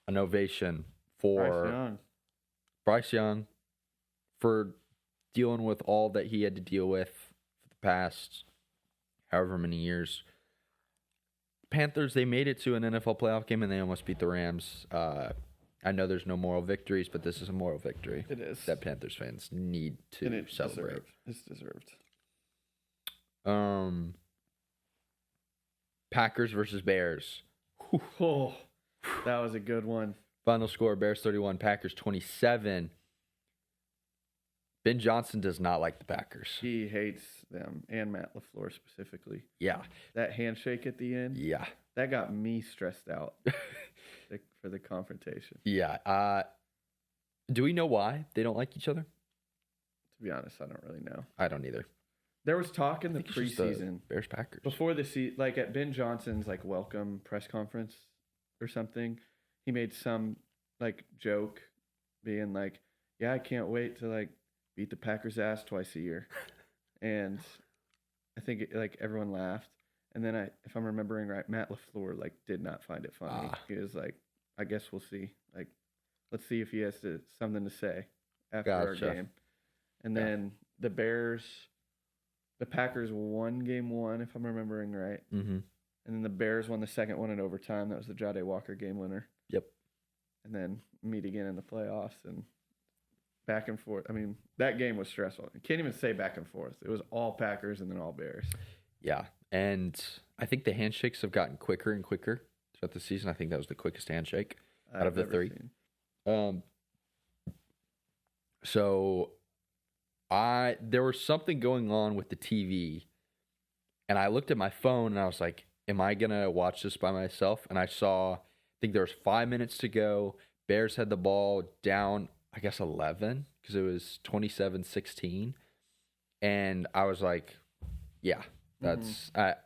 ovation for Bryce Young for dealing with all that he had to deal with for the past however many years. Panthers, they made it to an NFL playoff game and they almost beat the Rams. I know there's no moral victories, but this is a moral victory. It is. That Panthers fans need to And it's celebrate. It's deserved. Packers versus Bears. Oh, that was a good one. Final score, Bears 31, Packers 27. Ben Johnson does not like the Packers. He hates them and Matt LaFleur specifically. Yeah. That handshake at the end, Yeah. that got me stressed out for the confrontation. Yeah. Do we know why they don't like each other? To be honest, I don't really know. I don't either. There was talk in the It's just the preseason Bears Packers. before the season, like at Ben Johnson's like welcome press conference or something. He made some like joke, being like, "Yeah, I can't wait to like beat the Packers' ass twice a year," and I think like everyone laughed. And then if I'm remembering right, Matt LaFleur like did not find it funny. He was like, "I guess we'll see. Like, let's see if he has something to say after our game." And then the Packers won game 1, if I'm remembering right. Mm-hmm. And then the Bears won the second one in overtime. That was the Jade Walker game winner. Yep. And then meet again in the playoffs and back and forth. I mean, that game was stressful. You can't even say back and forth. It was all Packers and then all Bears. Yeah. And I think the handshakes have gotten quicker and quicker throughout the season. I think that was the quickest handshake out of the three. So there was something going on with the TV, and I looked at my phone and I was like, am I going to watch this by myself? And I think there was 5 minutes to go. Bears had the ball down I guess 11 because it was 27-16, and I was like, yeah, that's I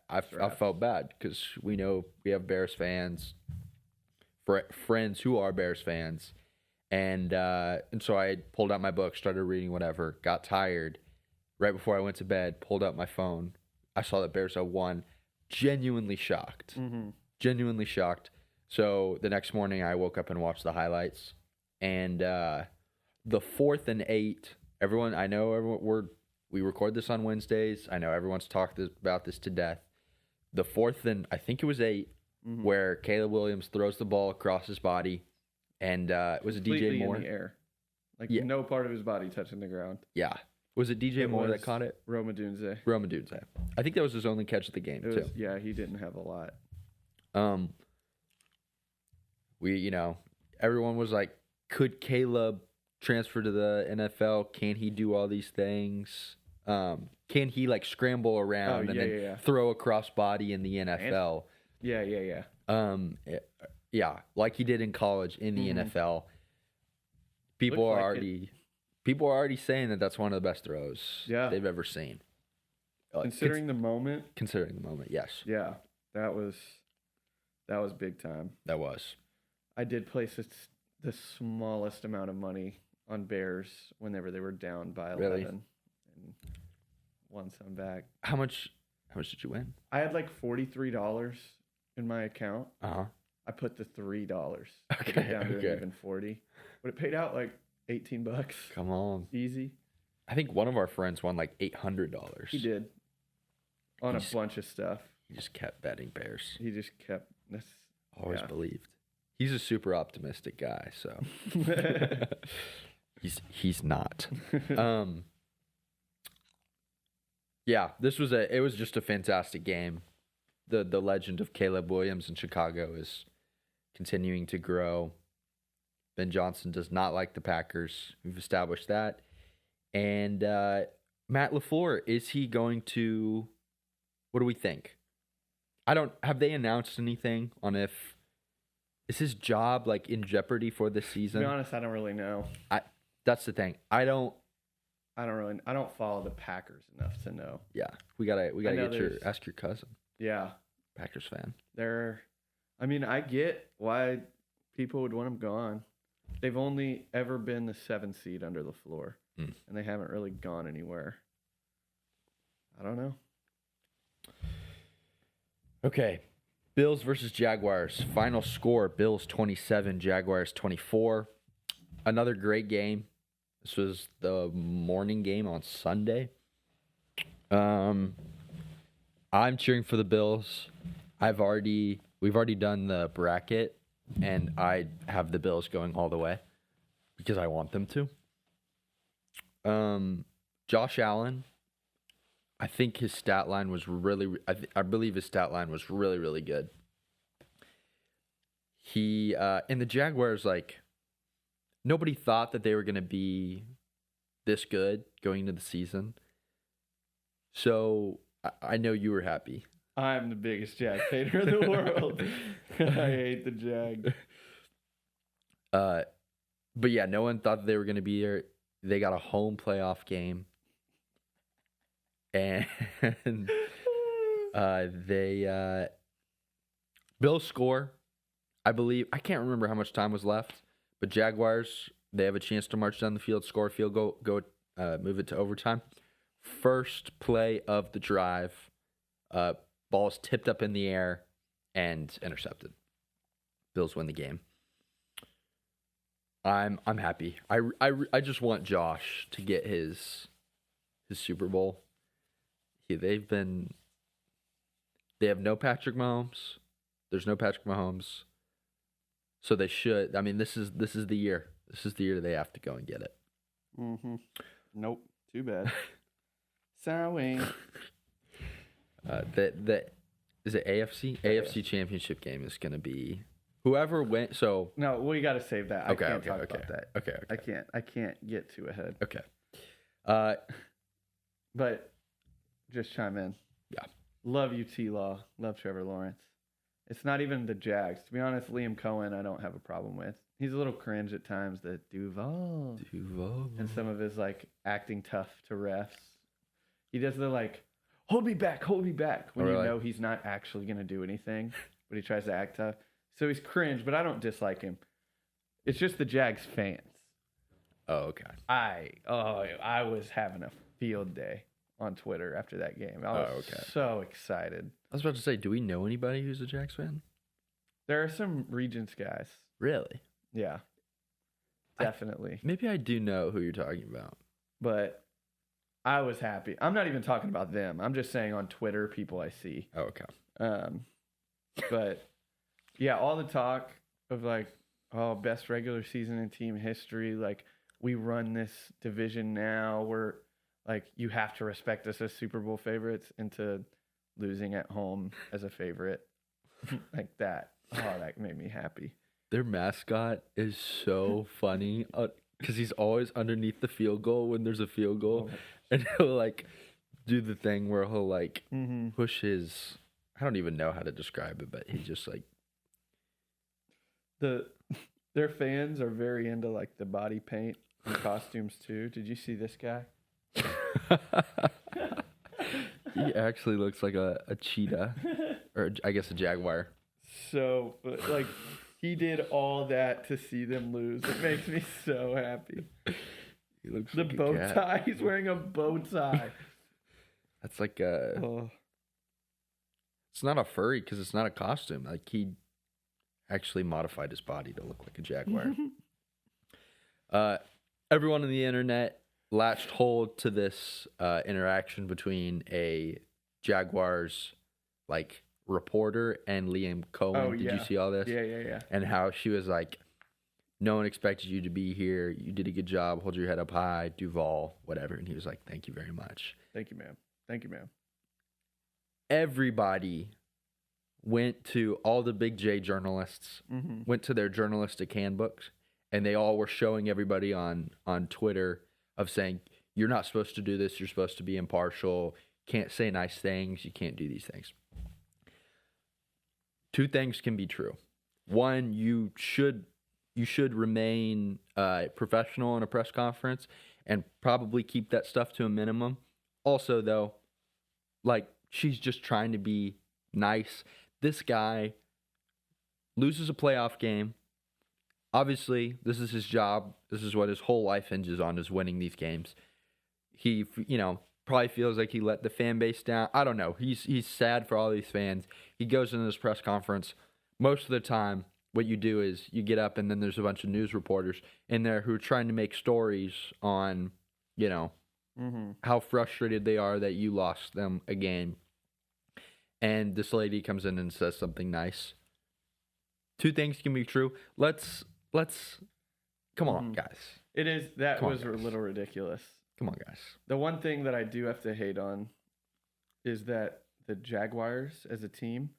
felt bad because we know we have Bears fans, friends who are Bears fans, and so I pulled out my book, started reading whatever, got tired. Right before I went to bed, pulled out my phone. I saw that Bears had won. Genuinely shocked. Genuinely shocked. So the next morning, I woke up and watched the highlights. And the 4th and 8, we record this on Wednesdays. I know everyone's talked about this to death. The 4th and I think it was 8, where Caleb Williams throws the ball across his body, and it was a DJ Moore in the air, no part of his body touching the ground. Yeah. Was it DJ Moore that caught it? Roma Dunze. I think that was his only catch of the game, too. Yeah, he didn't have a lot. Everyone was like, could Caleb transfer to the NFL? Can he do all these things? Can he, scramble around throw a cross body in the NFL? Yeah. Yeah, like he did in college in the NFL. People are already saying that that's one of the best throws they've ever seen. Considering the moment, yes. Yeah, that was big time. That was. I did place the smallest amount of money on Bears whenever they were down by 11, really? And won some back. How much did you win? I had $43 in my account. I put the $3. Okay. Put it down to an even 40, but it paid out $18. Come on, easy. I think one of our friends won $800. He did on a bunch of stuff. He just kept betting Bears. He just kept. Always believed. He's a super optimistic guy, so he's not. Yeah, it was just a fantastic game. The legend of Caleb Williams in Chicago is continuing to grow. Ben Johnson does not like the Packers. We've established that. And Matt LaFleur, is he going to? What do we think? Have they announced anything on if is his job in jeopardy for this season? To be honest, I don't really know. That's the thing. I don't follow the Packers enough to know. Yeah, we gotta ask your cousin. Yeah, Packers fan. I get why people would want him gone. They've only ever been the 7th seed under LaFleur, and they haven't really gone anywhere. I don't know. Okay, Bills versus Jaguars. Final score, Bills 27, Jaguars 24. Another great game. This was the morning game on Sunday. I'm cheering for the Bills. We've already done the bracket, and I have the Bills going all the way because I want them to. Josh Allen, I think his stat line was I believe his stat line was really, really good. He and the Jaguars, nobody thought that they were going to be this good going into the season. So I know you were happy. I'm the biggest Jag hater in the world. I hate the Jag. But yeah, no one thought that they were going to be there. They got a home playoff game. And Bills score. I believe, I can't remember how much time was left, but Jaguars, they have a chance to march down the field, score a field goal, move it to overtime. First play of the drive, ball's tipped up in the air and intercepted. Bills win the game. I'm happy. I just want Josh to get his Super Bowl. They have no Patrick Mahomes. There's no Patrick Mahomes. So they should. This is the year. This is the year they have to go and get it. Mm-hmm. Nope. Too bad. Sorry. Is it AFC? AFC Championship game is going to be whoever went. So no, we got to save that. I can't talk about that. Okay. I can't get too ahead. Okay. But just chime in. Yeah. Love you, T-Law. Love Trevor Lawrence. It's not even the Jags. To be honest, Liam Cohen, I don't have a problem with. He's a little cringe at times. The Duval. And some of his like acting tough to refs. He does the like, hold me back when you know he's not actually gonna do anything, but he tries to act tough. So he's cringe, but I don't dislike him. It's just the Jags fans. Oh, okay. I was having a field day on Twitter after that game. I was so excited. I was about to say, do we know anybody who's a Jags fan? There are some Regents guys. Really? Yeah. Definitely. Maybe I do know who you're talking about. But I was happy. I'm not even talking about them. I'm just saying on Twitter, people I see. Oh, okay. But yeah, all the talk of like, oh, best regular season in team history. Like, we run this division now. We're like, you have to respect us as Super Bowl favorites, into losing at home as a favorite. Like that. Oh, that made me happy. Their mascot is so funny because he's always underneath the field goal when there's a field goal. And he'll like do the thing where he'll like push his, I don't even know how to describe it, but he just like. Their fans are very into like the body paint and costumes too. Did you see this guy? He actually looks like a cheetah, or I guess a jaguar. So, like, he did all that to see them lose. It makes me so happy. He looks the like bow a cat. tie. He's wearing a bow tie. That's like a. It's not a furry because it's not a costume. Like he actually modified his body to look like a jaguar. Everyone on the internet latched hold to this interaction between a Jaguars like reporter and Liam Cohen. Oh, Did you see all this? Yeah. And how she was like, no one expected you to be here. You did a good job. Hold your head up high. Duval, whatever. And he was like, thank you very much. Thank you, ma'am. Thank you, ma'am. Everybody went to, all the big J journalists went to their journalistic handbooks, and they all were showing everybody on Twitter of saying, you're not supposed to do this. You're supposed to be impartial. Can't say nice things. You can't do these things. Two things can be true. One, you should remain professional in a press conference and probably keep that stuff to a minimum. Also, though, like, she's just trying to be nice. This guy loses a playoff game. Obviously, this is his job. This is what his whole life hinges on, is winning these games. He, probably feels like he let the fan base down. I don't know. He's sad for all these fans. He goes into this press conference. Most of the time, what you do is you get up and then there's a bunch of news reporters in there who are trying to make stories on, how frustrated they are that you lost them a game. And this lady comes in and says something nice. Two things can be true. Let's come on, guys. It is. That was a little ridiculous. Come on, guys. The one thing that I do have to hate on is that the Jaguars as a team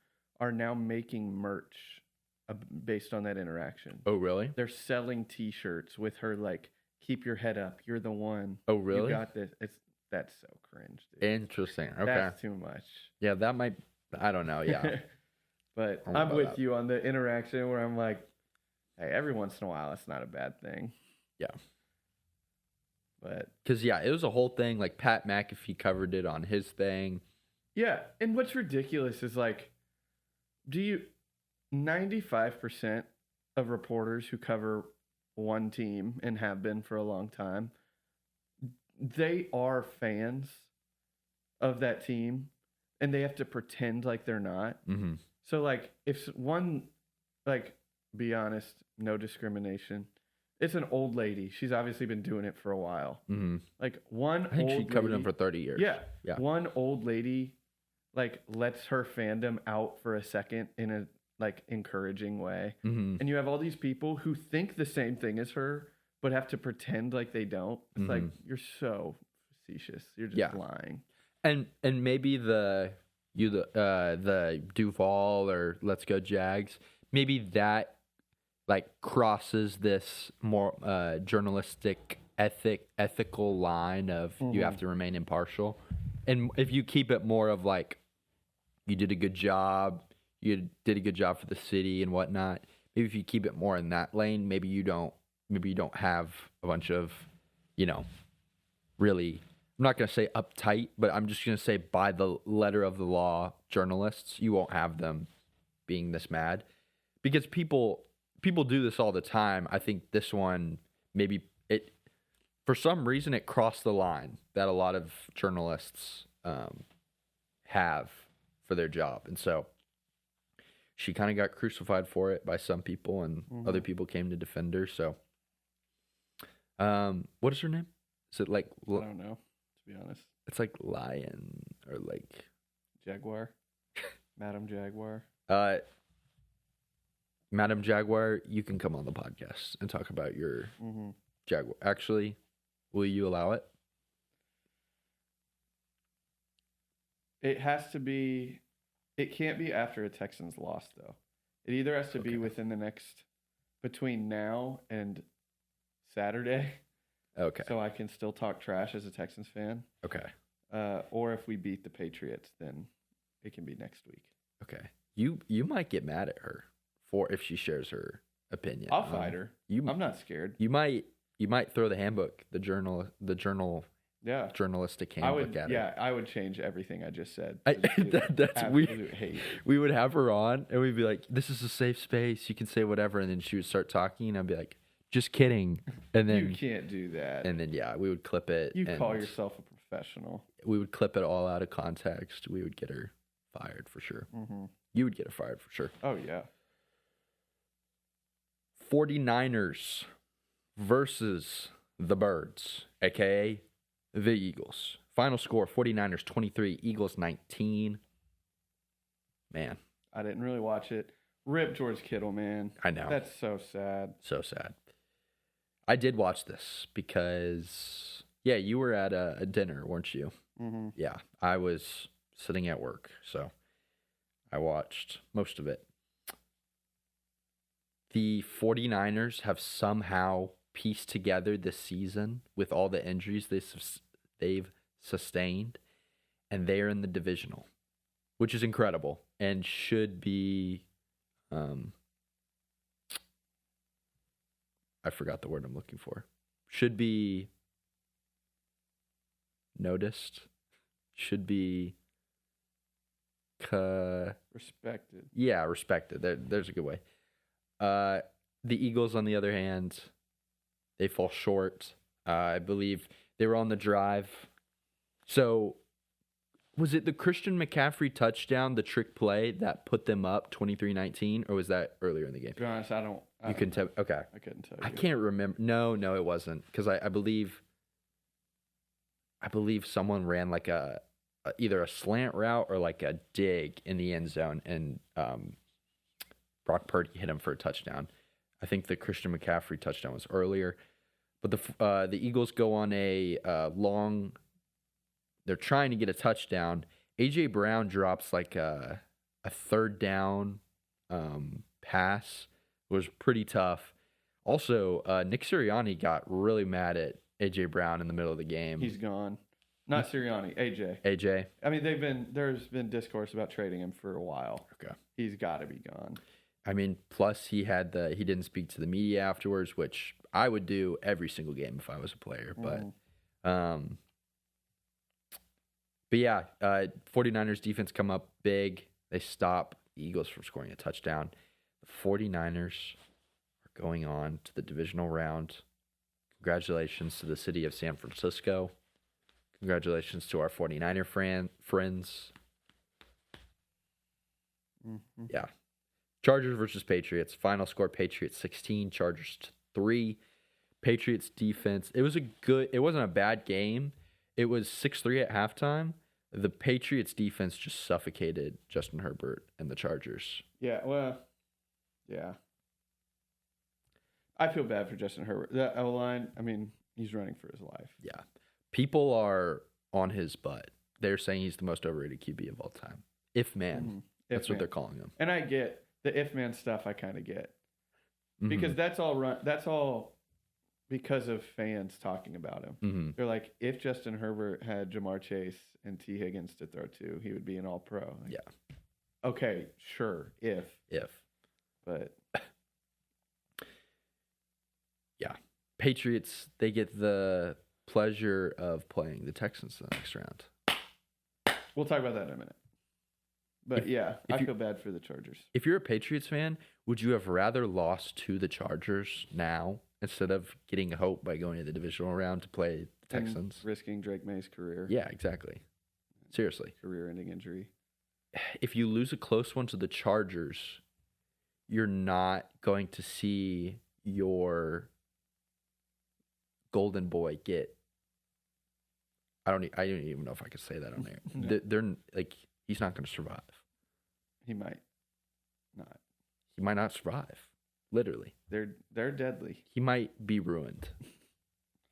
are now making merch based on that interaction. Oh, really? They're selling T-shirts with her like, "Keep your head up. You're the one. Oh, really? You got this." That's so cringe, dude. Interesting. Okay. That's too much. Yeah, that might. I don't know. Yeah. But I'm with you on the interaction where I'm like, hey, every once in a while, it's not a bad thing. Yeah. But because it was a whole thing. Like Pat McAfee covered it on his thing. Yeah, and what's ridiculous is like, 95% of reporters who cover one team and have been for a long time, they are fans of that team, and they have to pretend like they're not. Mm-hmm. So like, if one, like, be honest, no discrimination. It's an old lady. She's obviously been doing it for a while. Mm-hmm. Like I think she covered them for 30 years. Yeah. One old lady, like, lets her fandom out for a second in a like encouraging way, and you have all these people who think the same thing as her, but have to pretend like they don't. It's like, you're so facetious. You're just lying. And maybe the Duval or Let's Go Jags, maybe that like crosses this more journalistic ethical line of you have to remain impartial. And if you keep it more of like, you did a good job, you did a good job for the city and whatnot. Maybe if you keep it more in that lane, maybe you don't have a bunch of, really, I'm not going to say uptight, but I'm just going to say by the letter of the law journalists, you won't have them being this mad because people do this all the time. I think this one, maybe for some reason it crossed the line that a lot of journalists have for their job. And so she kind of got crucified for it by some people, and other people came to defend her. So what is her name? Is it like, I don't know, to be honest. It's like Lion or like Jaguar. Madam Jaguar. Madam Jaguar, you can come on the podcast and talk about your Jaguar. Actually, will you allow it? It has to be. It can't be after a Texans loss, though. It either has to be within the next, between now and Saturday. Okay. So I can still talk trash as a Texans fan. Okay. Or if we beat the Patriots, then it can be next week. Okay. You might get mad at her for if she shares her opinion. I'll fight her. I'm not scared. You might throw the handbook, the journal. Yeah. Journalistic handbook at her. Yeah, I would change everything I just said. That's weird. Hate. We would have her on, and we'd be like, "This is a safe space. You can say whatever." And then she would start talking, and I'd be like, "Just kidding." And then you can't do that. And then we would clip it. You call yourself a professional. We would clip it all out of context. We would get her fired for sure. Mm-hmm. You would get her fired for sure. Oh yeah. 49ers versus the Birds, aka the Eagles. Final score 49ers 23, Eagles 19. Man. I didn't really watch it. Rip George Kittle, man. I know. That's so sad. So sad. I did watch this because, you were at a dinner, weren't you? Mm-hmm. Yeah, I was sitting at work, so I watched most of it. The 49ers have somehow pieced together this season with all the injuries they've sustained, and they're in the divisional, which is incredible and should be I forgot the word I'm looking for. Should be noticed. Should be respected. Yeah, respected. There's a good way. The Eagles, on the other hand, they fall short. I believe they were on the drive. So, was it the Christian McCaffrey touchdown, the trick play, that put them up 23-19, or was that earlier in the game? To be honest, I don't. You couldn't tell. Okay. I couldn't tell you. I can't remember. No, it wasn't, because I believe someone ran like either a slant route or like a dig in the end zone, and Brock Purdy hit him for a touchdown. I think the Christian McCaffrey touchdown was earlier, but the Eagles go on a long. They're trying to get a touchdown. A.J. Brown drops like a third down pass. It was pretty tough. Also, Nick Sirianni got really mad at A.J. Brown in the middle of the game. He's gone. Not Sirianni, A.J. A.J. I mean, there's been discourse about trading him for a while. Okay. He's got to be gone. I mean, plus he didn't speak to the media afterwards, which I would do every single game if I was a player. But yeah, 49ers defense come up big. They stop the Eagles from scoring a touchdown. The 49ers are going on to the divisional round. Congratulations to the city of San Francisco. Congratulations to our 49er friends. Mm-hmm. Yeah. Chargers versus Patriots. Final score, Patriots 16, Chargers 3. Patriots defense. It wasn't a bad game. It was 6-3 at halftime. The Patriots defense just suffocated Justin Herbert and the Chargers. Yeah, well, yeah. I feel bad for Justin Herbert. That O-line, I mean, he's running for his life. Yeah. People are on his butt. They're saying he's the most overrated QB of all time. If man. Mm-hmm. That's what they're calling him. And I get the if man stuff, I kind of get. Because that's all because of fans talking about him. Mm-hmm. They're like, if Justin Herbert had Jamar Chase and T. Higgins to throw to, he would be an all-pro. Like, yeah. Okay, sure, if. But Yeah. Patriots, they get the pleasure of playing the Texans the next round. we'll talk about that in a minute. But I feel bad for the Chargers. If you're a Patriots fan, would you have rather lost to the Chargers now instead of getting hope by going to the divisional round to play the Texans? And risking Drake May's career. Yeah, exactly. Seriously. Career-ending injury. If you lose a close one to the Chargers, you're not going to see your golden boy get. I don't even know if I could say that on there. No. They're like, he's not going to survive. He might not. He might not survive. Literally, they're deadly. he might be ruined.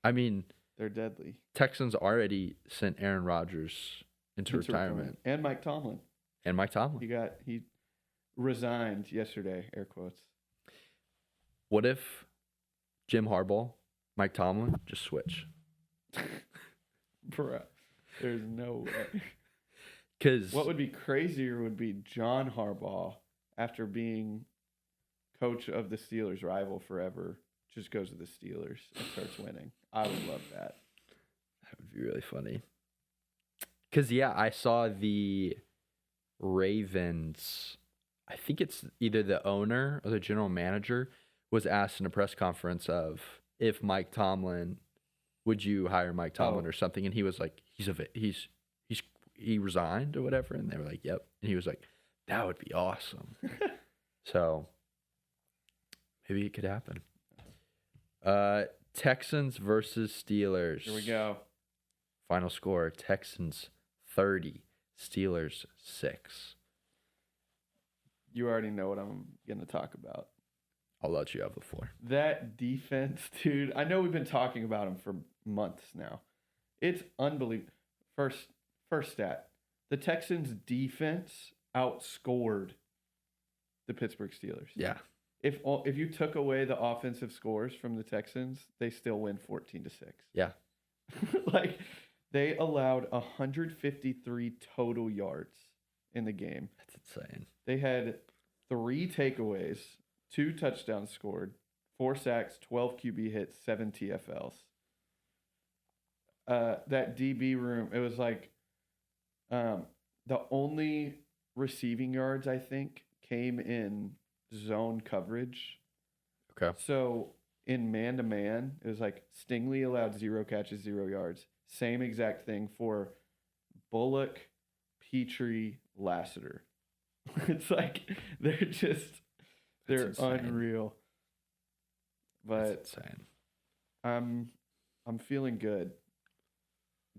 I mean, They're deadly. Texans already sent Aaron Rodgers into retirement, and Mike Tomlin. and Mike Tomlin. He resigned yesterday. Air quotes. What if Jim Harbaugh, Mike Tomlin just switch? Bruh, there's no way. Because What would be crazier would be John Harbaugh, after being coach of the Steelers' rival forever, just goes to the Steelers and starts winning. I would love that. That would be really funny. Because, yeah, I saw the Ravens, I think it's either the owner or the general manager, was asked in a press conference of if Mike Tomlin, would you hire Mike Tomlin or something? And he was like, he resigned or whatever. And they were like, yep. And he was like, that would be awesome. So maybe it could happen. Texans versus Steelers. Here we go. Final score, Texans 30, Steelers 6. You already know what I'm going to talk about. I'll let you have the floor. That defense, dude. I know we've been talking about him for months now. It's unbelievable. First stat. The Texans' defense outscored the Pittsburgh Steelers. Yeah. If you took away the offensive scores from the Texans, they still win 14-6. Yeah. Like, they allowed 153 total yards in the game. That's insane. They had 3 takeaways, 2 touchdowns scored, 4 sacks, 12 QB hits, 7 TFLs. That DB room, it was like the only receiving yards, I think, came in zone coverage. Okay. So in man-to-man, it was like Stingley allowed 0 catches, 0 yards. Same exact thing for Bullock, Petrie, Lassiter. It's like they're unreal. But that's insane. I'm feeling good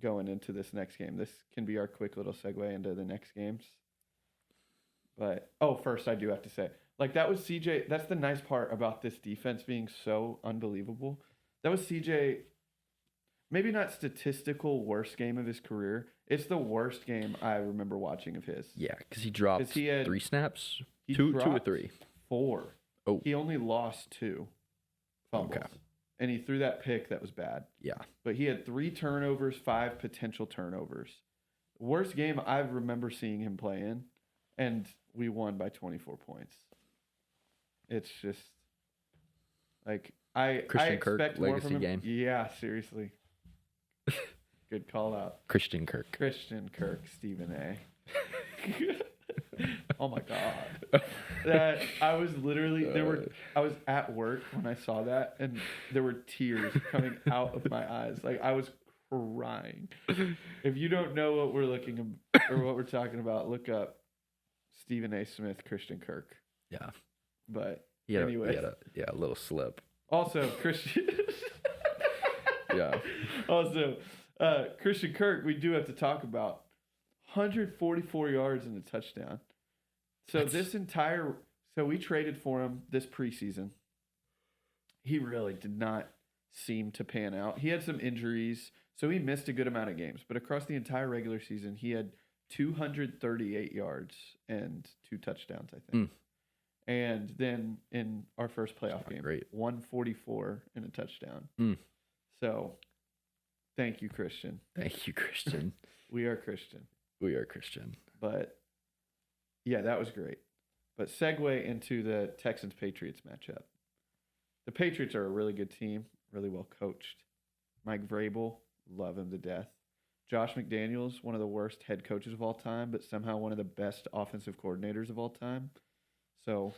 going into this next game. This can be our quick little segue into the next games. But first I do have to say, like, that was CJ. That's the nice part about this defense being so unbelievable. That was CJ. Maybe not statistical worst game of his career. It's the worst game I remember watching of his. Yeah, because he dropped 3 snaps. He 2 or dropped 3. 4. Oh. He only lost 2 fumbles. Okay. And he threw that pick that was bad. Yeah. But he had 3 turnovers, 5 potential turnovers. Worst game I remember seeing him play in, and we won by 24 points. It's just like Christian Kirk expect more legacy from him. game. Yeah, seriously. Good call out. Christian Kirk, Stephen A. Oh my God. That I was literally I was at work when I saw that, and there were tears coming out of my eyes. Like, I was crying. If you don't know what we're what we're talking about, look up Stephen A. Smith, Christian Kirk. Yeah. But anyway, a little slip. Also, Christian. Yeah. Also, Christian Kirk, we do have to talk about 144 yards and a touchdown. So so we traded for him this preseason. He really did not seem to pan out. He had some injuries, so he missed a good amount of games. But across the entire regular season, he had 238 yards and 2 touchdowns, I think. And then in our first playoff game, 144 and a touchdown. So, thank you, Christian. Thank you, Christian. We are Christian. We are Christian. But Yeah, that was great. But segue into the Texans-Patriots matchup. The Patriots are a really good team, really well coached. Mike Vrabel, love him to death. Josh McDaniels, one of the worst head coaches of all time, but somehow one of the best offensive coordinators of all time. So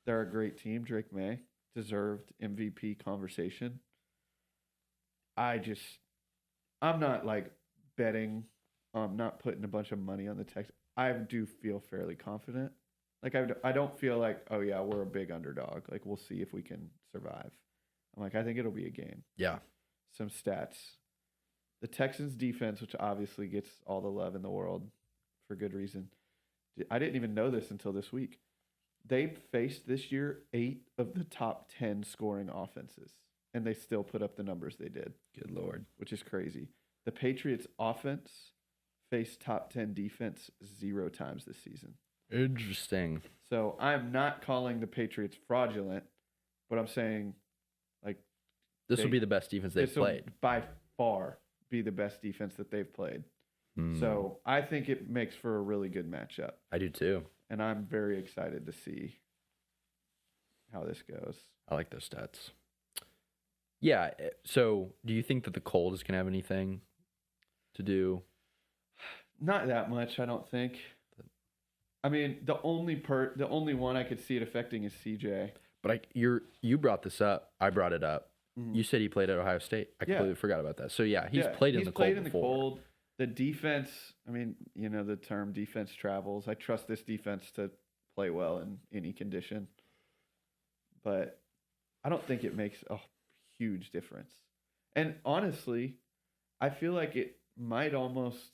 they're a great team. Drake May, deserved MVP conversation. I'm not like betting, not putting a bunch of money on the Texans. I do feel fairly confident. Like I don't feel like, oh yeah, we're a big underdog. Like we'll see if we can survive. I'm like, I think it'll be a game. Yeah. Some stats. The Texans defense, which obviously gets all the love in the world for good reason. I didn't even know this until this week. They faced this year 8 of the top 10 scoring offenses, and they still put up the numbers they did. Good Lord. Which is crazy. The Patriots offense faced top 10 defense 0 times this season. Interesting. So I'm not calling the Patriots fraudulent, but I'm saying like this will be the best defense they've played. By far be the best defense that they've played. So I think it makes for a really good matchup. I do too. And I'm very excited to see how this goes. I like those stats. Yeah. So do you think that the cold is going to have anything to do? Not that much, I don't think. I mean, the only one I could see it affecting is CJ. But you brought this up. I brought it up. Mm-hmm. You said he played at Ohio State. I completely forgot about that. So yeah, he's played in the cold before. The defense, I mean, you know the term defense travels. I trust this defense to play well in any condition. But I don't think it makes a huge difference. And honestly, I feel like it might almost,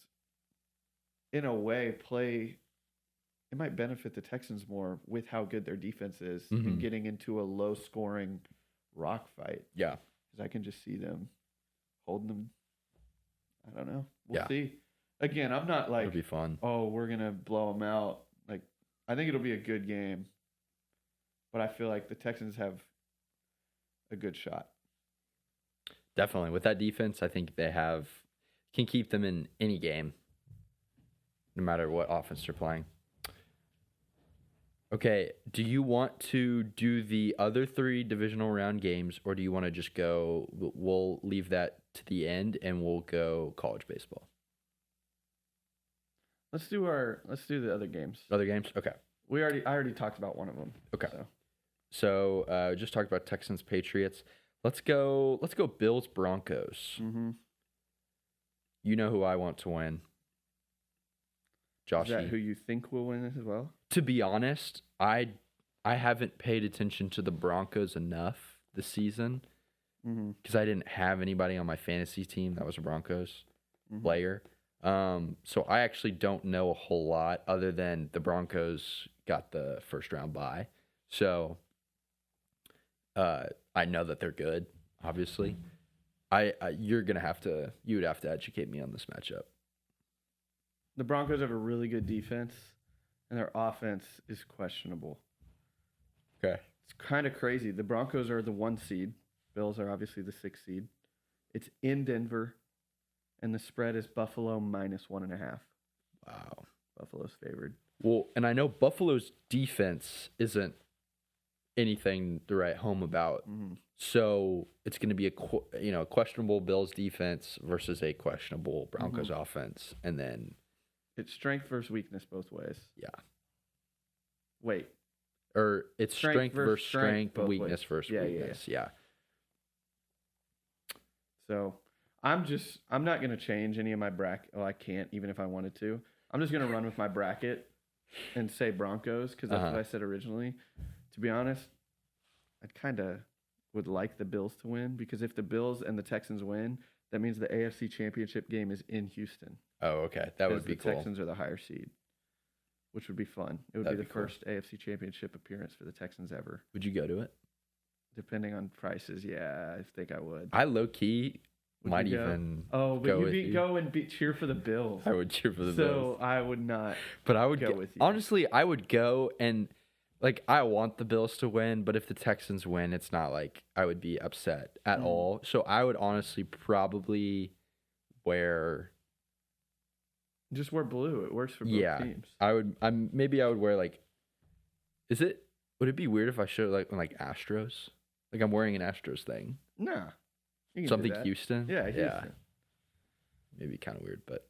in a way, it might benefit the Texans more with how good their defense is in getting into a low-scoring rock fight. Yeah. Because I can just see them holding them. I don't know. We'll see. Again, I'm not like, it'll be fun. Oh, we're going to blow them out. Like, I think it'll be a good game. But I feel like the Texans have a good shot. Definitely. With that defense, I think they can keep them in any game, no matter what offense they're playing. Okay, do you want to do the other 3 divisional round games, or do you want to just go, we'll leave that to the end, and we'll go college baseball? Let's do the other games. Other games? Okay. I already talked about one of them. Okay. So just talked about Texans, Patriots. Let's go Bills, Broncos. Mm-hmm. You know who I want to win. Joshy. Is that who you think will win as well? To be honest, I haven't paid attention to the Broncos enough this season because I didn't have anybody on my fantasy team that was a Broncos player. So I actually don't know a whole lot other than the Broncos got the first round bye. So I know that they're good, obviously. You would have to educate me on this matchup. The Broncos have a really good defense, and their offense is questionable. Okay. It's kind of crazy. The Broncos are the 1 seed. Bills are obviously the 6 seed. It's in Denver, and the spread is Buffalo -1.5. Wow. Buffalo's favored. Well, and I know Buffalo's defense isn't anything to write home about. Mm-hmm. So it's going to be a questionable Bills defense versus a questionable Broncos offense, and then it's strength versus weakness both ways. Yeah. Wait. Or it's strength versus strength, weakness versus weakness. Yeah. So I'm not going to change any of my bracket. Well, I can't, even if I wanted to. I'm just going to run with my bracket and say Broncos because that's what I said originally. To be honest, I kind of would like the Bills to win because if the Bills and the Texans win, that means the AFC Championship game is in Houston. Oh, okay. That would be cool. The Texans are the higher seed, which would be fun. It would be the first AFC Championship appearance for the Texans ever. Would you go to it? Depending on prices, yeah, I think I would. I low-key might even go and cheer for the Bills. I would cheer for the Bills. So I would not but I would go with you. Honestly, I would go and... Like, I want the Bills to win, but if the Texans win, it's not like I would be upset at all. So I would honestly probably wear Just wear blue. It works for both Yeah, teams. maybe I would wear like. Would it be weird if I showed like Astros? Like I'm wearing an Astros thing. Nah. You can Something do that. Houston. Yeah, Houston. Maybe kind of weird, but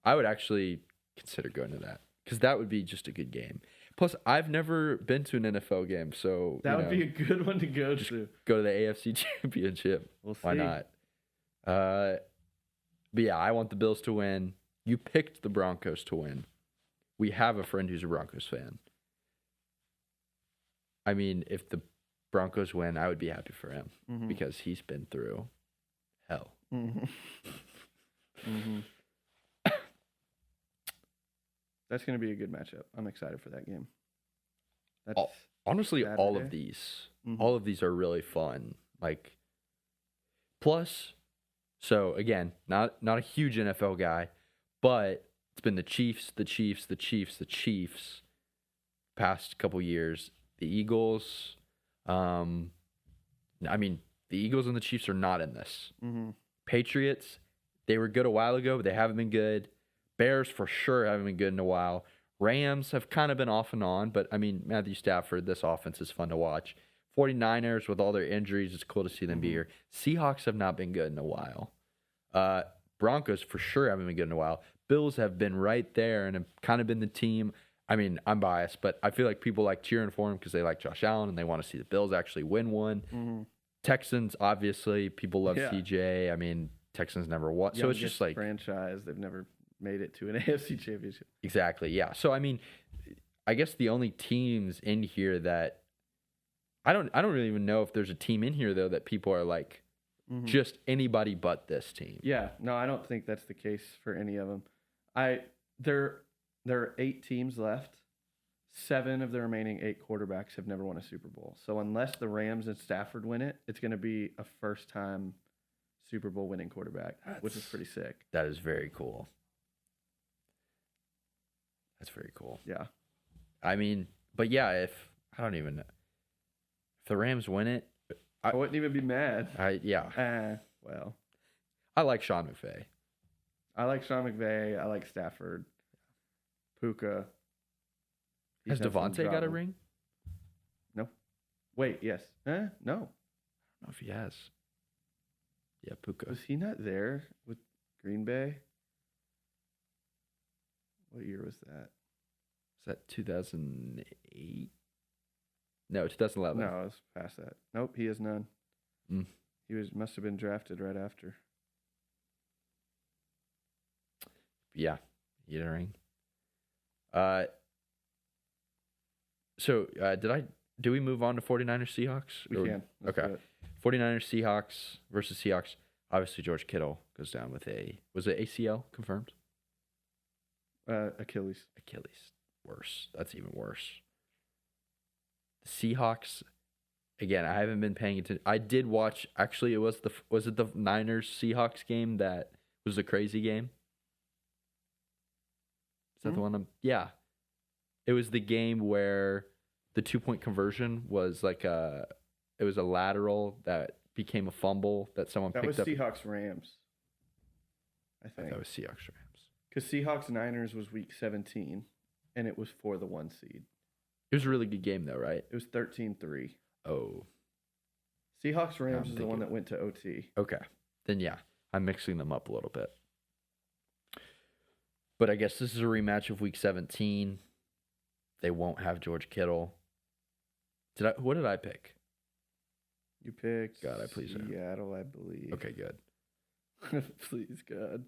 I would actually consider going to that because that would be just a good game. Plus, I've never been to an NFL game, so that would be a good one to go to. Go to the AFC Championship. We'll see. Why not? But yeah, I want the Bills to win. You picked the Broncos to win. We have a friend who's a Broncos fan. I mean, if the Broncos win, I would be happy for him because he's been through hell. That's going to be a good matchup. I'm excited for that game. Honestly, Saturday. all of these are really fun. Like, plus, so again, not a huge NFL guy, but it's been the Chiefs. Past couple years, the Eagles. I mean, the Eagles and the Chiefs are not in this. Patriots, they were good a while ago, but they haven't been good. Bears for sure haven't been good in a while. Rams have kind of been off and on, but I mean, Matthew Stafford, this offense is fun to watch. 49ers with all their injuries, it's cool to see them be here. Seahawks have not been good in a while. Broncos for sure haven't been good in a while. Bills have been right there and have kind of been the team. I mean, I'm biased, but I feel like people like cheering for him because they like Josh Allen and they want to see the Bills actually win one. Texans, obviously, people love CJ. I mean, Texans never won. So it's just like franchise. They've never made it to an AFC championship. Exactly, yeah. So I mean, I guess the only teams in here that I don't really even know if there's a team in here though that people are like just anybody but this team. Yeah, no, I don't think that's the case for any of them. There are 8 teams left. 7 of the remaining 8 quarterbacks have never won a Super Bowl. So unless the Rams and Stafford win it, it's going to be a first-time Super Bowl winning quarterback, which is pretty sick. That is very cool. That's very cool. Yeah. I mean, but yeah, if the Rams win it, I wouldn't even be mad. Well, I like Sean McVay. I like Sean McVay. I like Stafford. Puka. Has Devontae got a ring? No. Wait, yes. No. I don't know if he has. Yeah, Puka. Was he not there with Green Bay? What year was that? Was that 2008? No, 2011. No, it was past that. Nope, he has none. He must have been drafted right after. Yeah, he had a ring. Do we move on to 49ers Seahawks? We can. Let's okay. 49ers Seahawks versus Seahawks. Obviously, George Kittle goes down with was it ACL confirmed? Achilles. Worse. That's even worse. The Seahawks, again, I haven't been paying attention. I did watch, actually, was it the Niners Seahawks game that was the crazy game? Is that the one? Yeah. It was the game where the 2-point conversion was like it was a lateral that became a fumble that someone picked up. That was Seahawks Rams, I think. That was Seahawks Rams. Because Seahawks Niners was week 17, and it was for the 1 seed. It was a really good game, though, right? It was 13-3. Oh. Seahawks Rams is the one that went to OT. Okay. Then, yeah, I'm mixing them up a little bit. But I guess this is a rematch of week 17. They won't have George Kittle. What did I pick? You picked please Seattle, I believe. Okay, good. Please, God.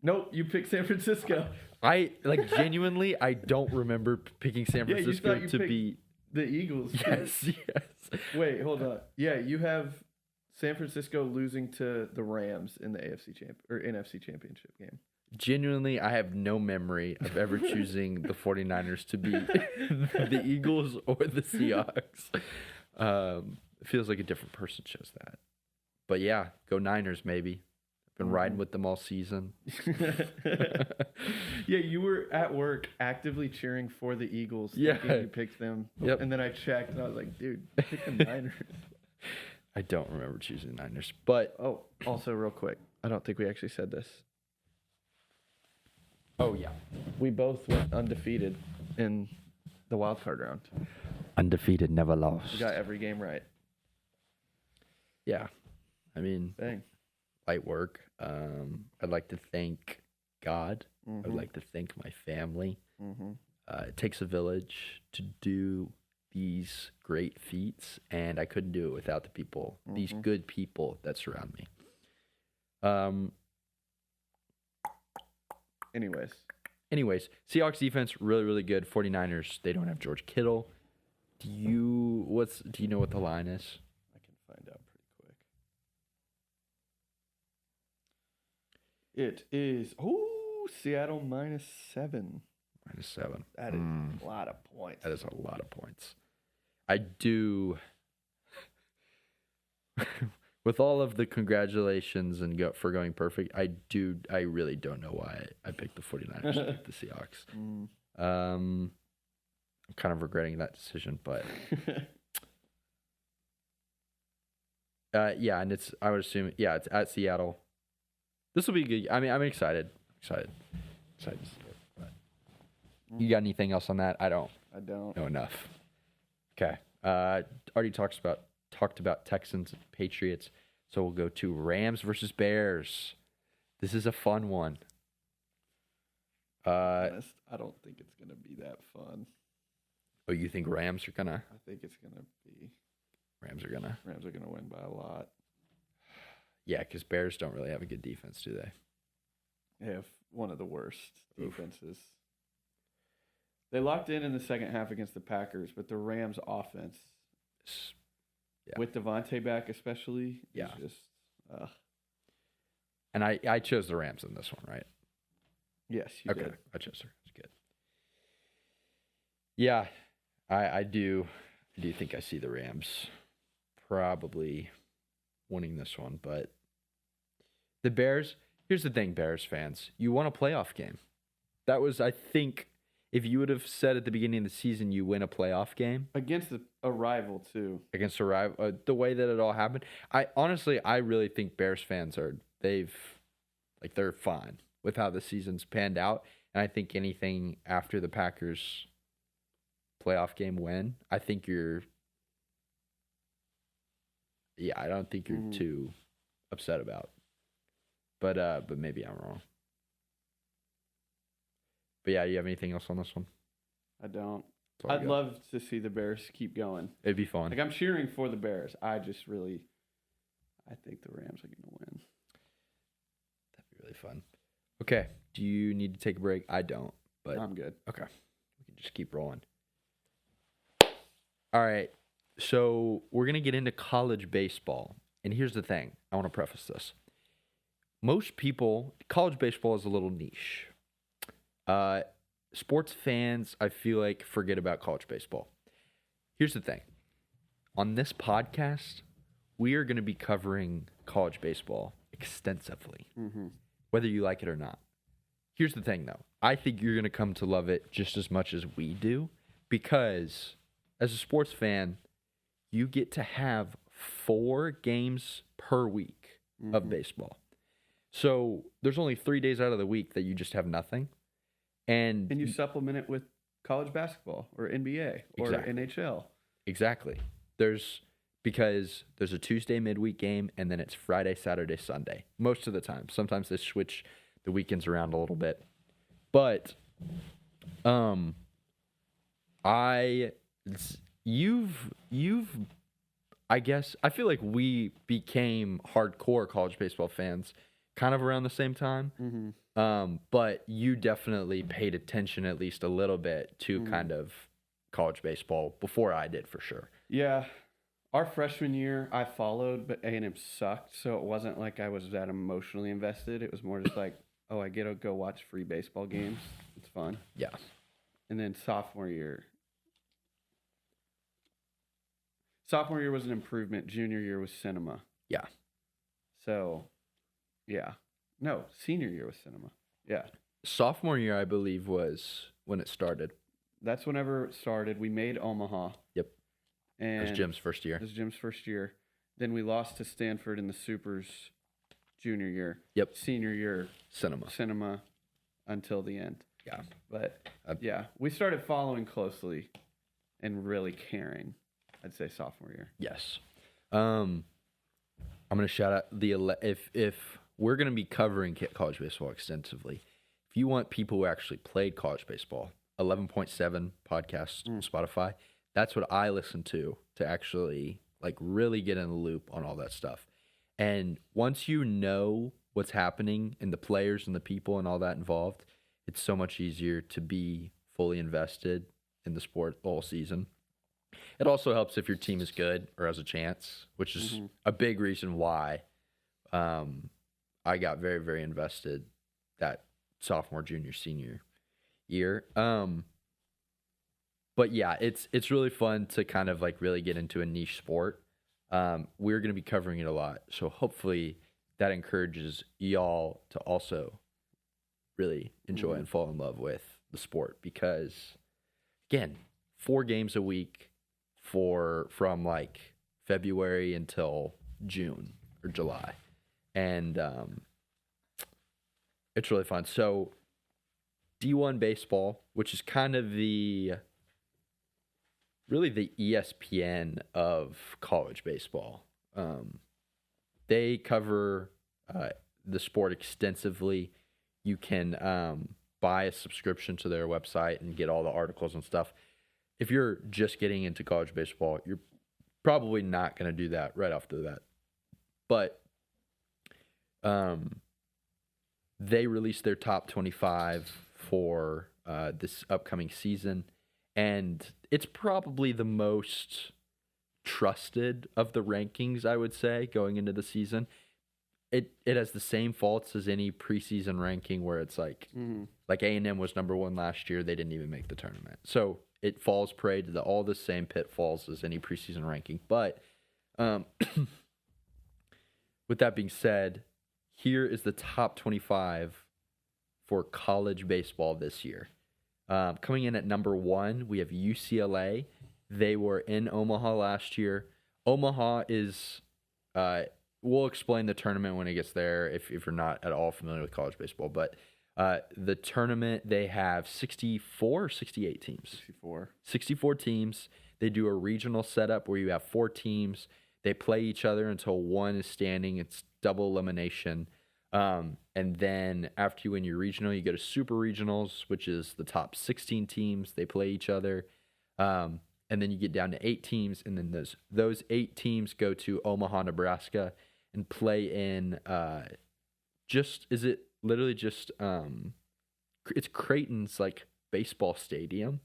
Nope, you picked San Francisco. I genuinely, I don't remember picking San Francisco you be the Eagles. Yes. Wait, hold on. Yeah, you have San Francisco losing to the Rams in the NFC Championship game. Genuinely, I have no memory of ever choosing the 49ers to beat the Eagles or the Seahawks. It feels like a different person chose that. But yeah, go Niners, maybe. Been riding with them all season. Yeah, you were at work actively cheering for the Eagles. Yeah. You picked them. Yep. And then I checked and I was like, dude, pick the Niners. I don't remember choosing the Niners. But also real quick, I don't think we actually said this. Oh, yeah. We both went undefeated in the wild card round. Undefeated, never lost. We got every game right. Yeah. I mean, Dang. light work. I'd like to thank God. Mm-hmm. I'd like to thank my family. Mm-hmm. It takes a village to do these great feats, and I couldn't do it without the people, these good people that surround me. Anyways, Seahawks defense really, really good. 49ers, they don't have George Kittle. Do you know what the line is? I can find out pretty quick. It is Seattle -7. -7. That is a lot of points. That is a lot of points. I do. With all of the congratulations and for going perfect, I really don't know why I picked the 49ers to beat the Seahawks. I'm kind of regretting that decision, but yeah, and I would assume it's at Seattle. This will be good. I mean, I'm excited. Excited to see it. But you got anything else on that? I don't know enough. Okay. Already talked about Texans and Patriots, so we'll go to Rams versus Bears. This is a fun one. Honest, I don't think it's gonna be that fun. Oh, you think Rams are gonna? I think it's gonna be Rams are gonna win by a lot. Yeah, because Bears don't really have a good defense, do they? They have one of the worst defenses. They locked in the second half against the Packers, but the Rams' offense, with Devontae back especially, is just. And I chose the Rams in this one, right? Yes, you did. I chose the Rams. Good. Yeah, I do think I see the Rams probably winning this one, but the Bears. Here's the thing, Bears fans, you want a playoff game. That was, I think, if you would have said at the beginning of the season you win a playoff game against a rival too, against a rival, the way that it all happened, I really think Bears fans they're fine with how the season's panned out, and I think anything after the Packers playoff game win, I think I don't think you're too upset about. But maybe I'm wrong. But yeah, you have anything else on this one? I don't. I'd love to see the Bears keep going. It'd be fun. Like, I'm cheering for the Bears. I think the Rams are going to win. That'd be really fun. Okay. Do you need to take a break? I don't. But I'm good. Okay. We can just keep rolling. All right. So we're going to get into college baseball. And here's the thing. I want to preface this. Most people, college baseball is a little niche. Sports fans, I feel like, forget about college baseball. Here's the thing. On this podcast, we are going to be covering college baseball extensively, whether you like it or not. Here's the thing, though. I think you're going to come to love it just as much as we do, because as a sports fan, you get to have 4 games per week of baseball. So there's only 3 days out of the week that you just have nothing. And you supplement it with college basketball or NBA or NHL. Exactly. Because there's a Tuesday midweek game, and then it's Friday, Saturday, Sunday. Most of the time. Sometimes they switch the weekends around a little bit. But I feel like we became hardcore college baseball fans kind of around the same time. But you definitely paid attention at least a little bit to kind of college baseball before I did, for sure. Yeah. Our freshman year, I followed, but A&M sucked, so it wasn't like I was that emotionally invested. It was more just like, oh, I get to go watch free baseball games. It's fun. Yeah. And then sophomore year was an improvement. Junior year was cinema. Yeah. So, yeah. No, senior year was cinema. Yeah. Sophomore year, I believe, was when it started. That's whenever it started. We made Omaha. Yep. And it was Jim's first year. It was Jim's first year. Then we lost to Stanford in the Supers junior year. Yep. Senior year. Cinema. until the end. Yeah. But yeah, we started following closely and really caring, I'd say sophomore year. Yes. I'm going to shout out if we're going to be covering college baseball extensively, if you want people who actually played college baseball, 11.7 podcast on Spotify, that's what I listen to actually like really get in the loop on all that stuff. And once you know what's happening and the players and the people and all that involved, it's so much easier to be fully invested in the sport all season. It also helps if your team is good or has a chance, which is a big reason why I got very, very invested that sophomore, junior, senior year. But yeah, it's really fun to kind of like really get into a niche sport. We're going to be covering it a lot. So hopefully that encourages y'all to also really enjoy and fall in love with the sport because, again, 4 games a week from like February until June or July. And it's really fun. So D1 baseball, which is kind of really the ESPN of college baseball. They cover the sport extensively. You can buy a subscription to their website and get all the articles and stuff. If you're just getting into college baseball, you're probably not going to do that right off the bat. But they released their top 25 for this upcoming season, and it's probably the most trusted of the rankings, I would say, going into the season. It has the same faults as any preseason ranking where it's like like A&M was number 1 last year. They didn't even make the tournament. So it falls prey to all the same pitfalls as any preseason ranking. But with that being said, here is the top 25 for college baseball this year. Coming in at number 1, we have UCLA. They were in Omaha last year. Omaha is... we'll explain the tournament when it gets there if you're not at all familiar with college baseball. But the tournament, they have 64 or 68 teams? 64 teams. They do a regional setup where you have 4 teams. They play each other until one is standing. It's double elimination. And then after you win your regional, you go to super regionals, which is the top 16 teams. They play each other. And then you get down to 8 teams. And then those 8 teams go to Omaha, Nebraska, and play in it's Creighton's like baseball stadium.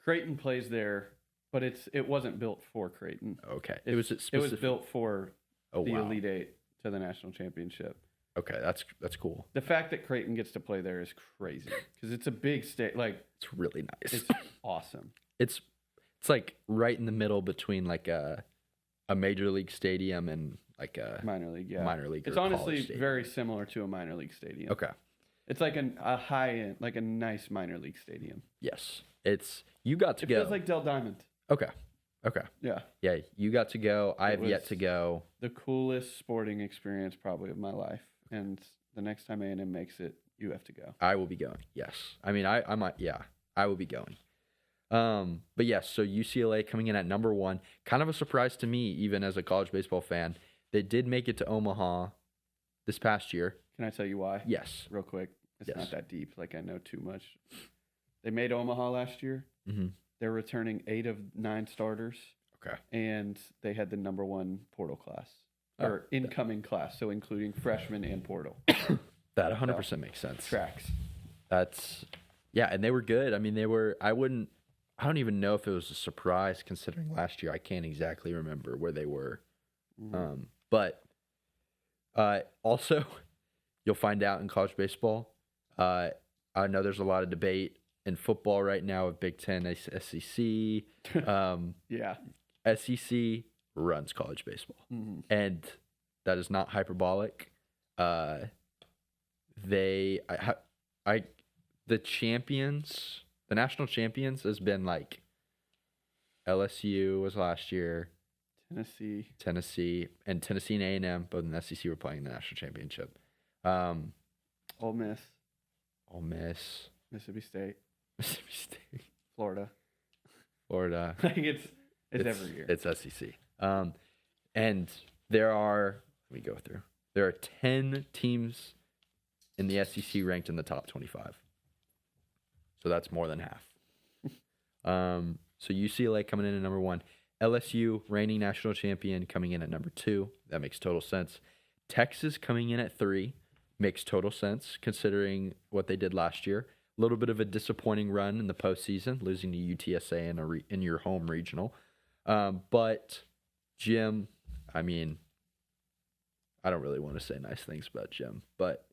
Creighton plays there, but it wasn't built for Creighton. Okay. It was built for the Elite Eight to the national championship. Okay, that's cool. The fact that Creighton gets to play there is crazy because it's a big state. Like it's really nice. It's awesome. It's like right in the middle between like a major league stadium and like a minor league. Yeah, minor league. It's honestly very similar to a minor league stadium. Okay, it's like a high end, like a nice minor league stadium. Yes, you got to go. It feels like Dell Diamond. Okay. Yeah, you got to go. I have yet to go. The coolest sporting experience probably of my life. And the next time A&M makes it, you have to go. I will be going. Yes. I mean, I might. Yeah, I will be going. But yes, so UCLA coming in at number 1, kind of a surprise to me, even as a college baseball fan. They did make it to Omaha this past year. Can I tell you why? Yes. Real quick. It's not that deep. Like I know too much. They made Omaha last year. Mm-hmm. They're returning 8 of 9 starters. Okay. And they had the number 1 portal class. Or incoming class, so including freshmen and portal. That 100% makes sense. Tracks. And they were good. I mean, I don't even know if it was a surprise considering last year. I can't exactly remember where they were. But also, you'll find out in college baseball. I know there's a lot of debate in football right now with Big Ten, SEC. Yeah. SEC runs college baseball, and that is not hyperbolic. The champions, the national champions, has been like LSU was last year, Tennessee, and A&M, both in the SEC were playing the national championship. Ole Miss. Ole Miss, Mississippi State, Mississippi State, Florida. Florida. Like it's every year. It's SEC. And there are, let me go through. There are 10 teams in the SEC ranked in the top 25. So that's more than half. So UCLA coming in at number 1. LSU, reigning national champion, coming in at number 2. That makes total sense. Texas coming in at 3. Makes total sense considering what they did last year. A little bit of a disappointing run in the postseason, losing to UTSA in your home regional. But Jim, I mean, I don't really want to say nice things about Jim, but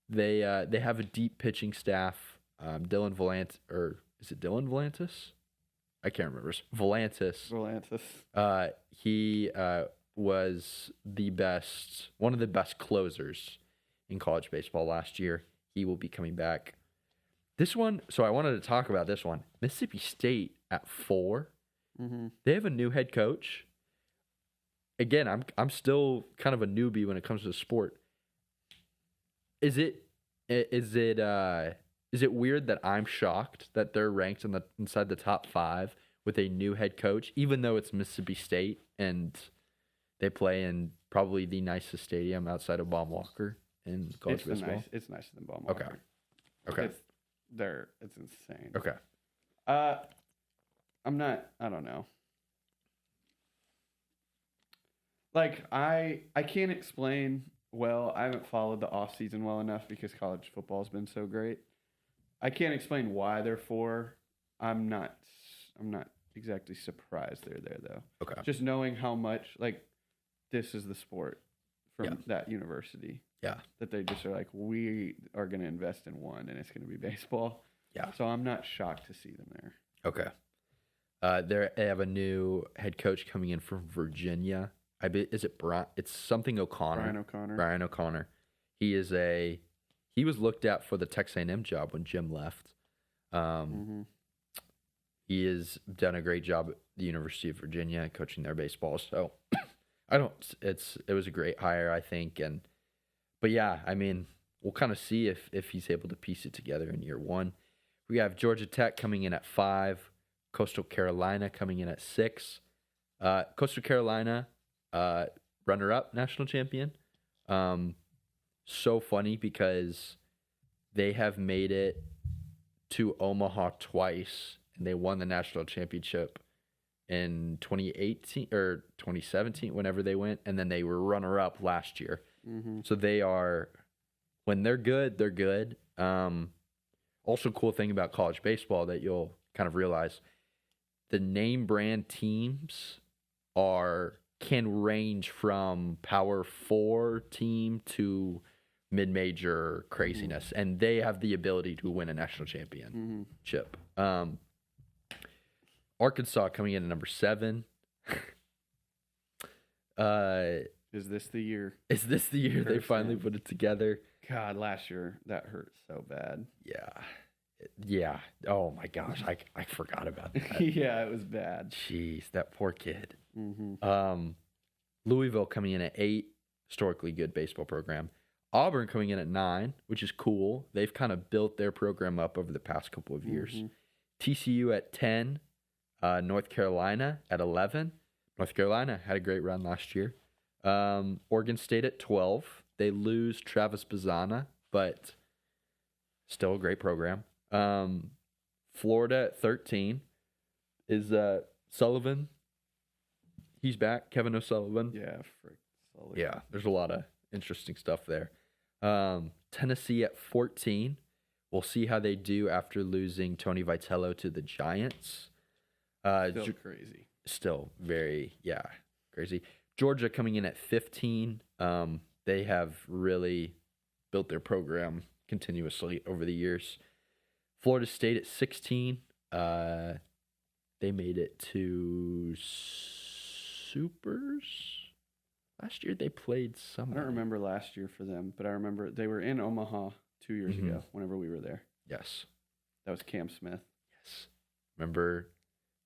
they have a deep pitching staff. Dylan Volantis, or is it Dylan Volantis? I can't remember. Volantis. He was one of the best closers in college baseball last year. He will be coming back. This one, so I wanted to talk about this one. Mississippi State at 4. Mm-hmm. They have a new head coach. Again, I'm still kind of a newbie when it comes to the sport. Is it weird that I'm shocked that they're ranked inside the top 5 with a new head coach, even though it's Mississippi State and they play in probably the nicest stadium outside of Baum-Walker in college baseball? It's nicer than Baum-Walker. Okay. It's insane. Okay. I don't know. Like, I can't explain well. I haven't followed the off season well enough because college football has been so great. I can't explain why they're 4. I'm not exactly surprised they're there though. Okay. Just knowing how much like this is the sport from that university. Yeah. That they just are like, we are going to invest in one, and it's going to be baseball. Yeah. So I'm not shocked to see them there. Okay. They have a new head coach coming in from Virginia. Is it Brian? It's something O'Connor. Brian O'Connor. He was looked at for the Texas A&M job when Jim left. He has done a great job at the University of Virginia coaching their baseball. So it was a great hire, I think. But yeah, I mean, we'll kind of see if he's able to piece it together in year 1. We have Georgia Tech coming in at 5, Coastal Carolina coming in at 6. Coastal Carolina, runner-up national champion. So funny because they have made it to Omaha twice, and they won the national championship in 2018 or 2017, whenever they went, and then they were runner-up last year. Mm-hmm. So they are, when they're good, they're good. Also, cool thing about college baseball that you'll kind of realize, the name brand teams can range from Power 4 team to mid-major craziness, and they have the ability to win a national championship. Arkansas coming in at number 7. Is this the year? Is this the year they finally put it together? God, last year that hurt so bad. Yeah. Oh my gosh, I forgot about that. Yeah, it was bad. Jeez, that poor kid. Mm-hmm. Louisville coming in at 8, historically good baseball program. Auburn coming in at 9, which is cool. They've kind of built their program up over the past couple of years. Mm-hmm. TCU at 10, North Carolina at 11. North Carolina had a great run last year. Oregon State at 12. They lose Travis Bazzana, but still a great program. Florida at 13 is Sullivan. He's back, Kevin O'Sullivan. Yeah, Sullivan. Yeah, there's a lot of interesting stuff there. Tennessee at 14. We'll see how they do after losing Tony Vitello to the Giants. Still crazy. Still very, crazy. Georgia coming in at 15. They have really built their program continuously over the years. Florida State at 16. They made it to Supers. Last year they played somewhere. I don't remember last year for them, but I remember they were in Omaha 2 years ago whenever we were there. Yes. That was Cam Smith. Yes. Remember,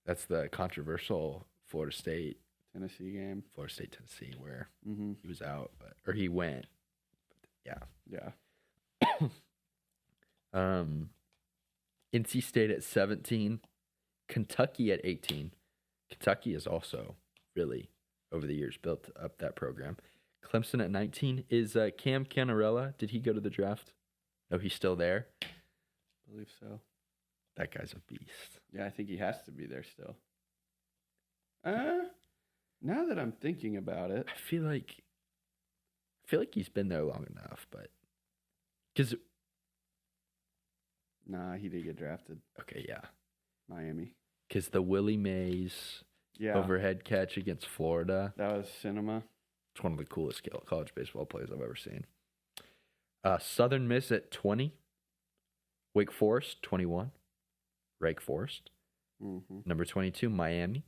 that's the controversial Florida State game. Florida State, Tennessee, where Mm-hmm. he was out, or he went. Yeah. Yeah. NC State at 17, Kentucky at 18. Kentucky has also really, over the years, built up that program. Clemson at 19. Is Cam Canarella, did he go to the draft? No, he's still there? I believe so. That guy's a beast. Yeah, I think he has to be there still. Now that I'm thinking about it, I feel like he's been there long enough, but because nah, he did get drafted. okay, yeah, Miami. because the Willie Mays overhead catch against Florida, that was cinema. it's one of the coolest college baseball plays I've ever seen. Southern Miss at 20, Wake Forest 21, Wake Forest. Mm-hmm. Number 22, Miami.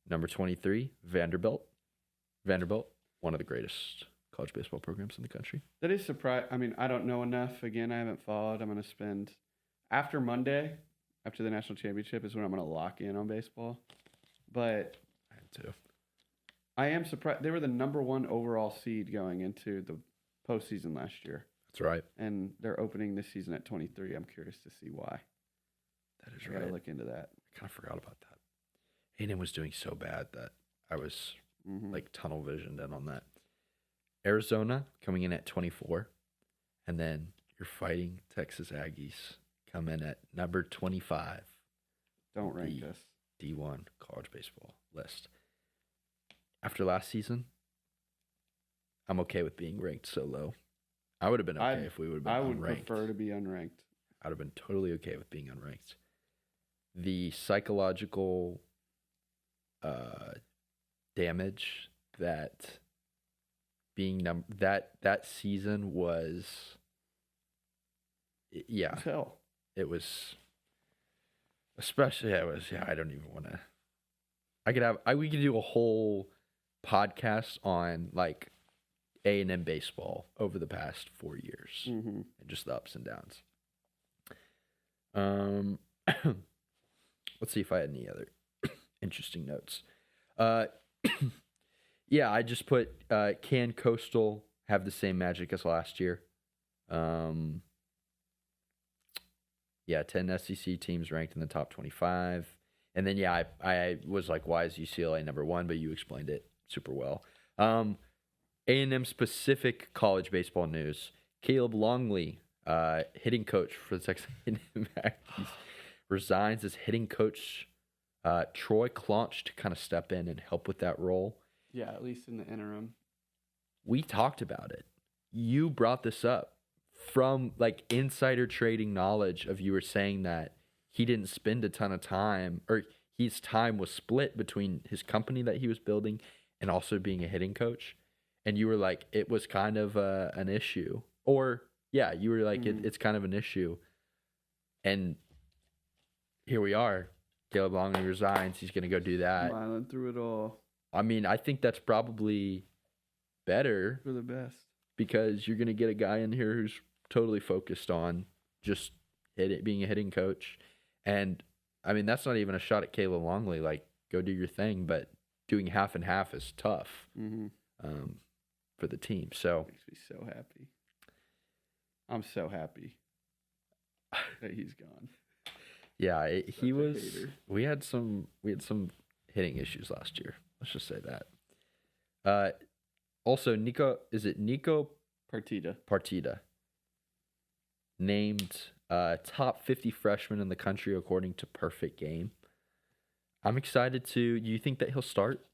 Number 23, Vanderbilt. Vanderbilt, one of the greatest college baseball programs in the country. That is surprising. I mean, I don't know enough. Again, I haven't followed. I'm going to spend after Monday, after the national championship, is when I'm going to lock in on baseball. But I am too. I am surprised. They were the number 1 overall seed going into the postseason last year. That's right. And they're opening this season at 23. I'm curious to see why. That is I right. gotta look into that. I kind of forgot about that. A&M was doing so bad that I was like tunnel visioned in on that. Arizona coming in at 24. And then your fighting Texas Aggies come in at number 25. Don't rank us. D1 college baseball list. After last season, I'm okay with being ranked so low. I would have been okay if we would have been unranked. I would prefer to be unranked. I'd have been totally okay with being unranked. The psychological damage that being that season was, yeah, hell. It was, especially I don't even want to. We could do a whole podcast on like A&M baseball over the past 4 years and just the ups and downs. Let's see if I had any other interesting notes. Yeah, I just put can Coastal have the same magic as last year? Yeah, 10 SEC teams ranked in the top 25. And then, yeah, I was like, why is UCLA number 1? But you explained it super well. A&M specific college baseball news. Caleb Longley, hitting coach for the Texas A&M Aggies, resigns as hitting coach. Troy Claunch to kind of step in and help with that role. Yeah, at least in the interim. We talked about it. You brought this up from like insider trading knowledge of you were saying that he didn't spend a ton of time, or his time was split between his company that he was building and also being a hitting coach. And you were like, it was kind of an issue. Or, yeah, you were like, it's kind of an issue. And here we are. Caleb Longley resigns. He's going to go do that. Smiling through it all. I mean, I think that's probably better. For the best. Because you're going to get a guy in here who's totally focused on just being a hitting coach. And, I mean, that's not even a shot at Caleb Longley. Like, go do your thing. But doing half and half is tough for the team. So makes me so happy. I'm so happy that he's gone. Yeah, he was. We had some hitting issues last year. Let's just say that. Also, Nico Partida named top 50 freshman in the country according to Perfect Game. I'm excited to. Do you think that he'll start?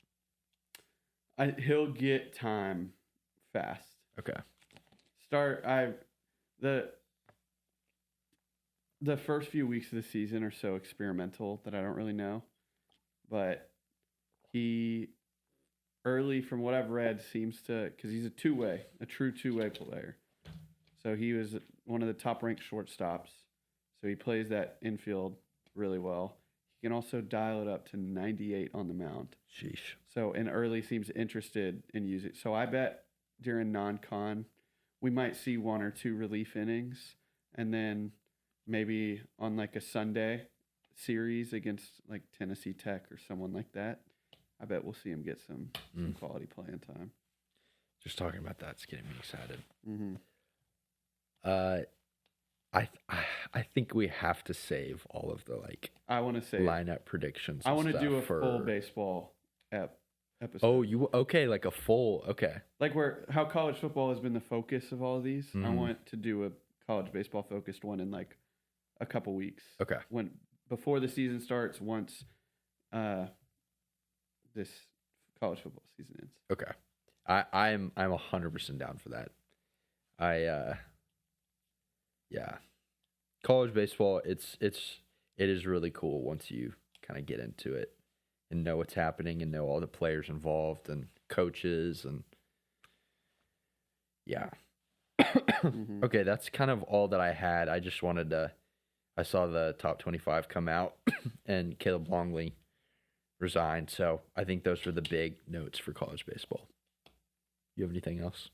He'll get time fast. Okay. The first few weeks of the season are so experimental that I don't really know. But he, early from what I've read, seems to, because he's a true two-way player. So he was one of the top-ranked shortstops. So he plays that infield really well. He can also dial it up to 98 on the mound. Sheesh. So, and early seems interested in using. So I bet during non-con, we might see 1 or 2 relief innings, and then maybe on like a Sunday series against like Tennessee Tech or someone like that, I bet we'll see him get some quality playing time. Just talking about that's getting me excited. I think we have to save all of the I want to say lineup predictions. I and want to stuff do a for full baseball episode. Oh, you okay? Like a full okay. Like how college football has been the focus of all of these. I Mhm. want to do a college baseball focused one in like a couple weeks. Okay. Before the season starts, once this college football season ends. Okay. I'm 100% down for that. Yeah. College baseball, it is really cool once you kind of get into it and know what's happening and know all the players involved and coaches and yeah. Mm-hmm. Okay, that's kind of all that I had. I just wanted to I saw the top 25 come out and Caleb Longley resigned, so I think those are the big notes for college baseball. You have anything else?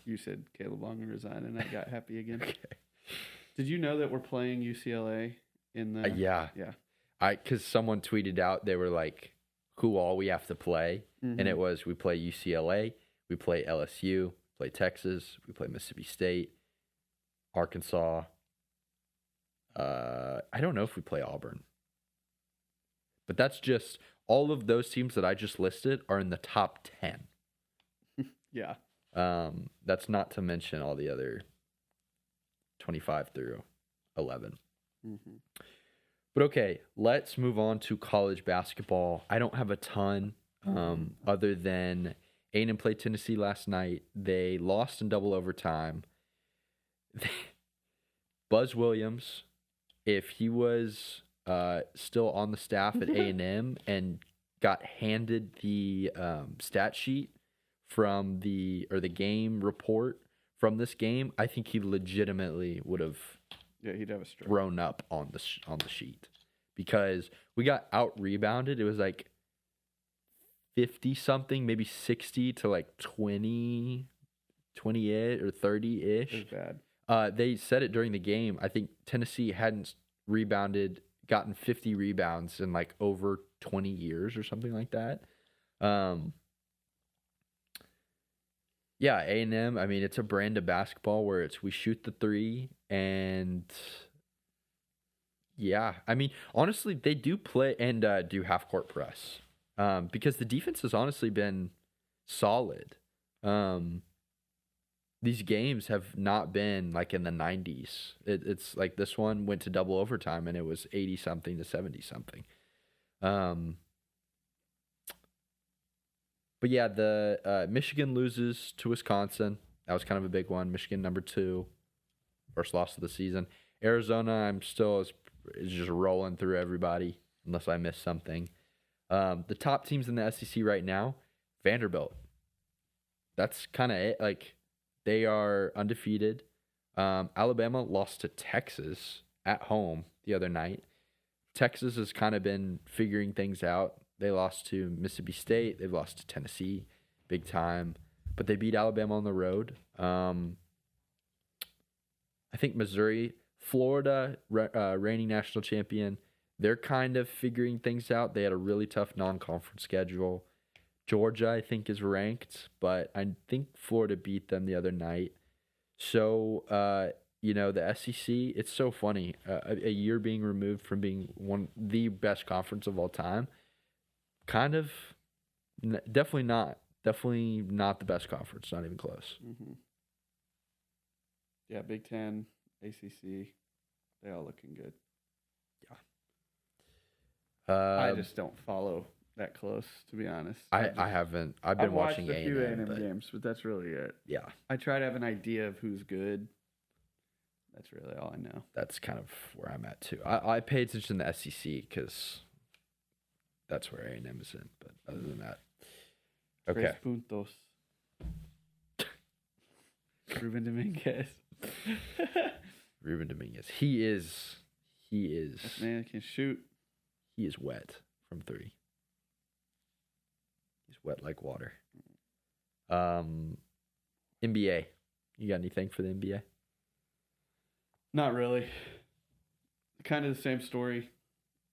You said Caleb Long resigned, and I got happy again. Okay. Did you know that we're playing UCLA in the? Yeah. Because someone tweeted out, they were like, "Who all we have to play?" Mm-hmm. And it was we play UCLA, we play LSU, play Texas, we play Mississippi State, Arkansas. I don't know if we play Auburn, but that's just all of those teams that I just listed are in the top 10. Yeah. That's not to mention all the other 25 through 11. Mm-hmm. But okay, let's move on to college basketball. I don't have a ton other than A&M played Tennessee last night. They lost in double overtime. Buzz Williams, if he was still on the staff at A&M and got handed the stat sheet from the game report from this game, I think he legitimately would have he'd have a stroke. Thrown up on the sheet because we got out rebounded. It was like 50 something, maybe 60 to like 20, 28 or 30 ish. It was bad. They said it during the game. I think Tennessee hadn't gotten 50 rebounds in like over 20 years or something like that. Yeah, A&M, I mean, it's a brand of basketball where we shoot the three and yeah, I mean, honestly, they do play and do half-court press because the defense has honestly been solid. These games have not been like in the 90s. It's like this one went to double overtime and it was 80-something to 70-something. But yeah, the Michigan loses to Wisconsin. That was kind of a big one. Michigan number 2, first loss of the season. Arizona, I'm still is just rolling through everybody unless I miss something. The top teams in the SEC right now, Vanderbilt. That's kind of it. Like they are undefeated. Alabama lost to Texas at home the other night. Texas has kind of been figuring things out. They lost to Mississippi State. They've lost to Tennessee big time. But they beat Alabama on the road. I think Missouri, Florida, reigning national champion, they're kind of figuring things out. They had a really tough non-conference schedule. Georgia, I think, is ranked, but I think Florida beat them the other night. So, the SEC, it's so funny. A year being removed from being the best conference of all time. Kind of, definitely not the best conference. Not even close. Mm-hmm. Yeah, Big Ten, ACC, they all looking good. Yeah. I just don't follow that close, to be honest. I haven't. I've been watching a few A&M games, but that's really it. Yeah. I try to have an idea of who's good. That's really all I know. That's kind of where I'm at too. I pay attention to the SEC because that's where A&M is in. But other than that, okay. 3 puntos. Ruben Dominguez. Ruben Dominguez. He is. This man can shoot. He is wet from 3. He's wet like water. NBA. You got anything for the NBA? Not really. Kind of the same story.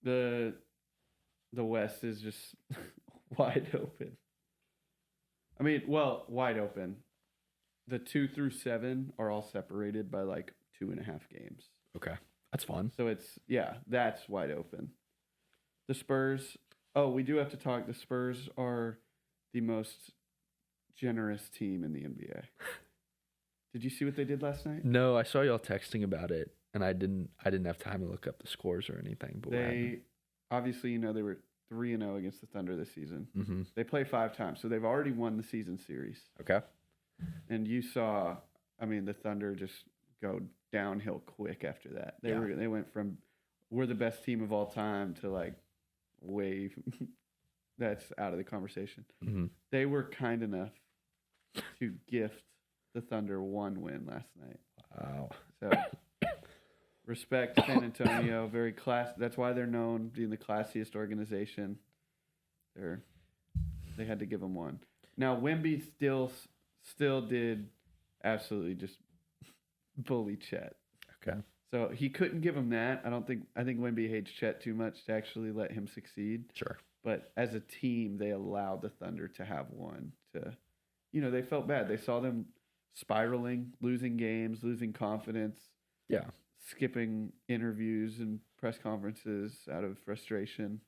The West is just wide open. I mean, well, wide open. The 2 through 7 are all separated by like 2.5 games. Okay. That's fun. So that's wide open. The Spurs. Oh, we do have to talk. The Spurs are the most generous team in the NBA. Did you see what they did last night? No, I saw y'all texting about it, and I didn't have time to look up the scores or anything. But they obviously, they were 3-0 against the Thunder this season. Mm-hmm. They play 5 times, so they've already won the season series. Okay. And you saw, the Thunder just go downhill quick after that. They went from we're the best team of all time to like wave. That's out of the conversation. Mm-hmm. They were kind enough to gift the Thunder 1 win last night. Wow. So respect San Antonio. Very class. That's why they're known being the classiest organization. They had to give them 1. Now Wemby still did absolutely just bully Chet. Okay. So he couldn't give him that. I think Wemby hates Chet too much to actually let him succeed. Sure. But as a team, they allowed the Thunder to have 1. They felt bad. They saw them spiraling, losing games, losing confidence. Yeah. Skipping interviews and press conferences out of frustration.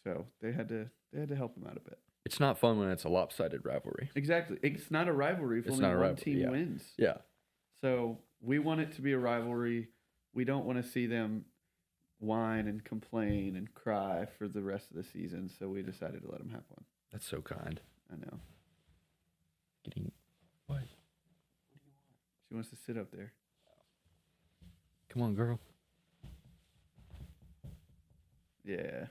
So they had to help them out a bit. It's not fun when it's a lopsided rivalry. Exactly. It's not a rivalry if only one team wins. Yeah. So we want it to be a rivalry. We don't want to see them whine and complain and cry for the rest of the season. So we decided to let them have 1. That's so kind. I know. What? She wants to sit up there. Come on, girl. Yeah.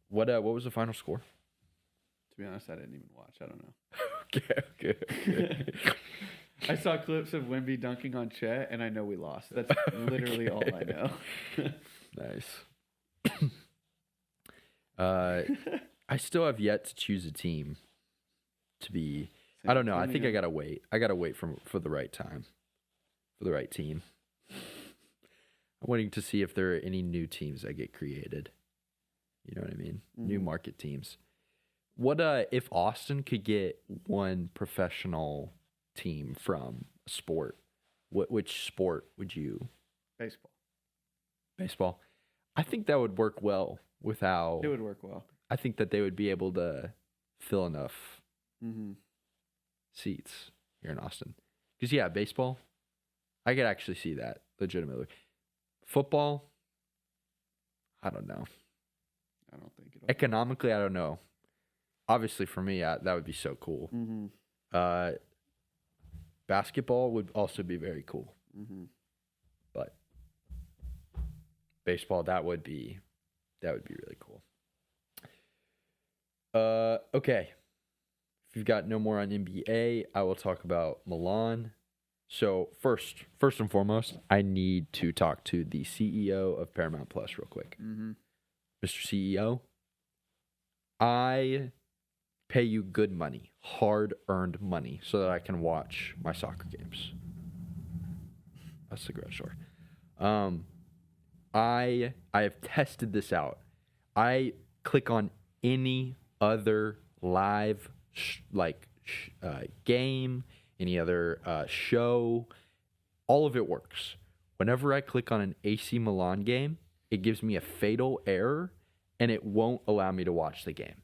What was the final score? To be honest, I didn't even watch. I don't know. Okay. I saw clips of Wemby dunking on Chet, and I know we lost. That's literally all I know. Nice. I still have yet to choose a team to be. I don't know. I think I gotta wait. I gotta wait for the right time, for the right team. I'm waiting to see if there are any new teams that get created. You know what I mean? Mm-hmm. New market teams. What if Austin could get 1 professional team from a sport? Which sport would you? Baseball. I think that would work well without. It would work well. I think that they would be able to fill enough seats here in Austin. Because baseball, I could actually see that legitimately. Football, I don't know. I don't think it'll. Economically, I don't know. Obviously, for me, that would be so cool. Mm-hmm. Basketball would also be very cool. Mm-hmm. But baseball, that would be really cool. Okay. If you've got no more on NBA, I will talk about Milan. So first and foremost, I need to talk to the CEO of Paramount Plus real quick. Mm-hmm. Mr. CEO, I pay you good money, hard-earned money, so that I can watch my soccer games. That's the garage door. I have tested this out. I click on any other live game, any other show, all of it works. Whenever I click on an AC Milan game, it gives me a fatal error, and it won't allow me to watch the game.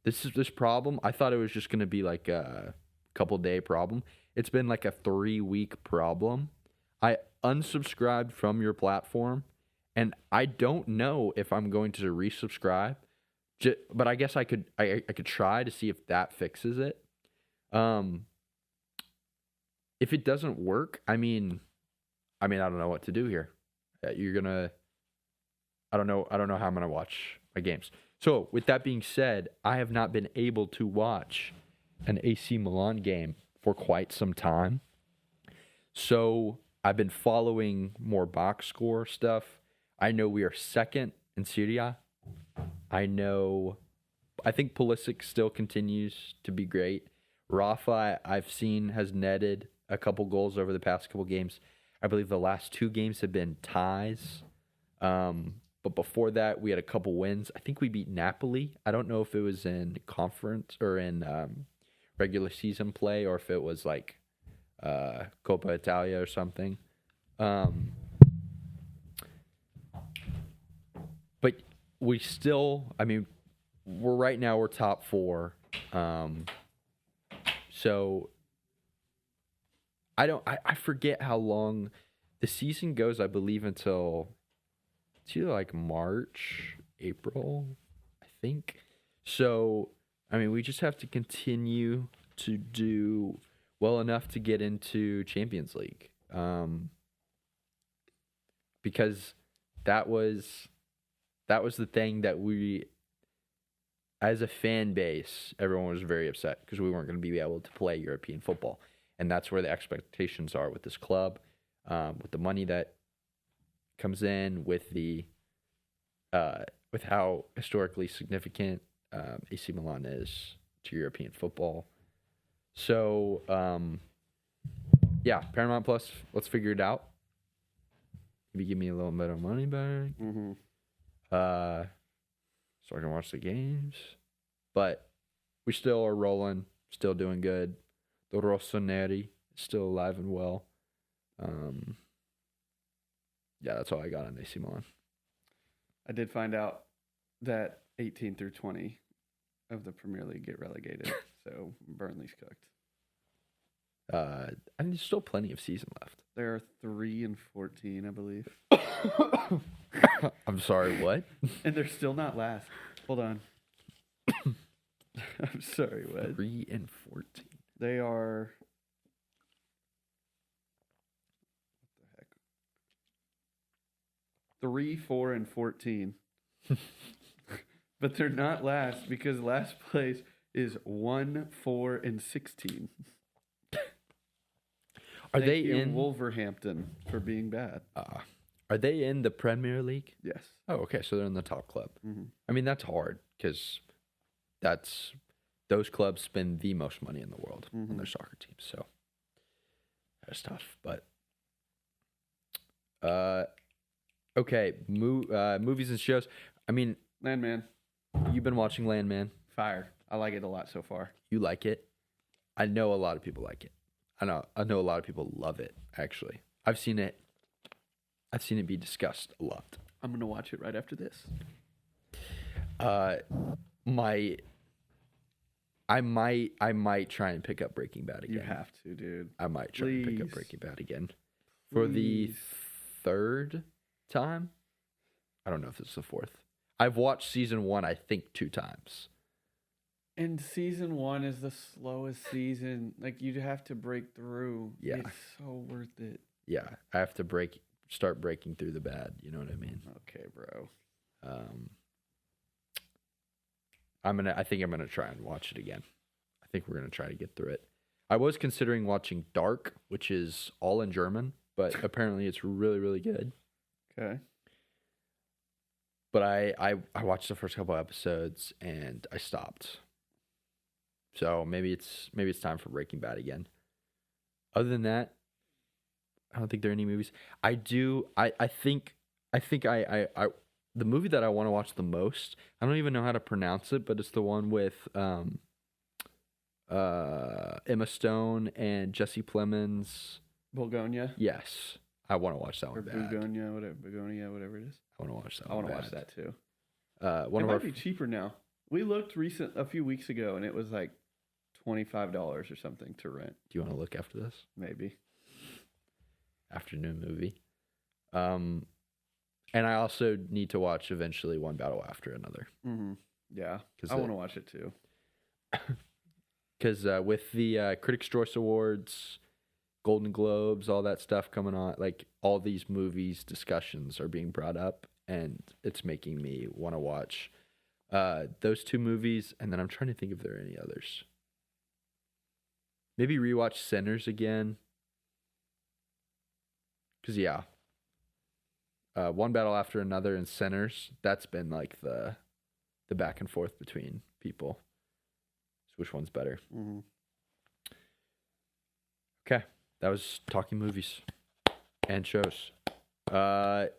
This problem, I thought it was just going to be like a couple-day problem. It's been like a 3-week problem. I unsubscribed from your platform, and I don't know if I'm going to resubscribe. But I guess I could try to see if that fixes it. If it doesn't work, I mean, I don't know what to do here. I don't know how I'm gonna watch my games. So with that being said, I have not been able to watch an AC Milan game for quite some time. So I've been following more box score stuff. I know we are second in Serie A. I think Pulisic still continues to be great. Rafa, I've seen, has netted a couple goals over the past couple games. I believe the last 2 games have been ties. But before that, we had a couple wins. I think we beat Napoli. I don't know if it was in conference or in regular season play or if it was like Coppa Italia or something. But we still, I mean, we're top 4. So I forget how long the season goes, I believe until it's either like March, April, I think. So, I mean, we just have to continue to do well enough to get into Champions League. Because that was the thing that we, as a fan base, everyone was very upset because we weren't going to be able to play European football. And that's where the expectations are with this club, with the money that comes in, with how historically significant AC Milan is to European football. So, Paramount Plus, let's figure it out. Maybe give me a little bit of money back. Mm-hmm. So I can watch the games. But we still are rolling, still doing good. The Rossoneri is still alive and well. That's all I got on AC Milan. I did find out that 18 through 20 of the Premier League get relegated, so Burnley's cooked. I mean, there's still plenty of season left. There are 3 and 14, I believe. I'm sorry, what? And they're still not last. Hold on. I'm sorry, what? 3 and 14. They are. What the heck? 3, 4, and 14. But they're not last because last place is 1, 4, and 16. Are they in Wolverhampton for being bad? Are they in the Premier League? Yes. Oh, okay. So they're in the top club. Mm-hmm. I mean, that's hard because those clubs spend the most money in the world on their soccer teams. So that's tough. But okay, movies and shows. I mean, Landman. You've been watching Landman. Fire. I like it a lot so far. You like it? I know a lot of people like it. I know a lot of people love it, actually. I've seen it be discussed a lot. I'm gonna watch it right after this. I might try and pick up Breaking Bad again. You have to, dude. I might try and pick up Breaking Bad again. For the 3rd time? I don't know if it's the 4th. I've watched season 1, I think, 2 times. And season 1 is the slowest season. Like, you have to break through. Yeah. It's so worth it. Yeah, I have to start breaking through the bad. You know what I mean? Okay, bro. I think I'm gonna try and watch it again. I think we're gonna try to get through it. I was considering watching Dark, which is all in German, but apparently it's really, really good. Okay. But I watched the first couple episodes and I stopped. So maybe it's time for Breaking Bad again. Other than that, I don't think there are any movies. I think the movie that I want to watch the most, I don't even know how to pronounce it, but it's the one with Emma Stone and Jesse Plemons. Bulgonia? Yes. I want to watch that one. Or Bugonia, whatever it is. I want to watch that I one. want to watch that too. It might be cheaper now. We looked a few weeks ago and it was like $25 or something to rent. Do you want to look after this? Maybe. Afternoon movie. And I also need to watch eventually One Battle After Another. Mm-hmm. Yeah, I want to watch it too. Because with the Critics' Choice Awards, Golden Globes, all that stuff coming on, like all these movies discussions are being brought up, and it's making me want to watch those 2 movies. And then I'm trying to think if there are any others. Maybe rewatch Sinners again. Because One Battle After Another and Sinners, that's been like the back and forth between people. So which one's better? Mm-hmm. Okay, that was talking movies and shows.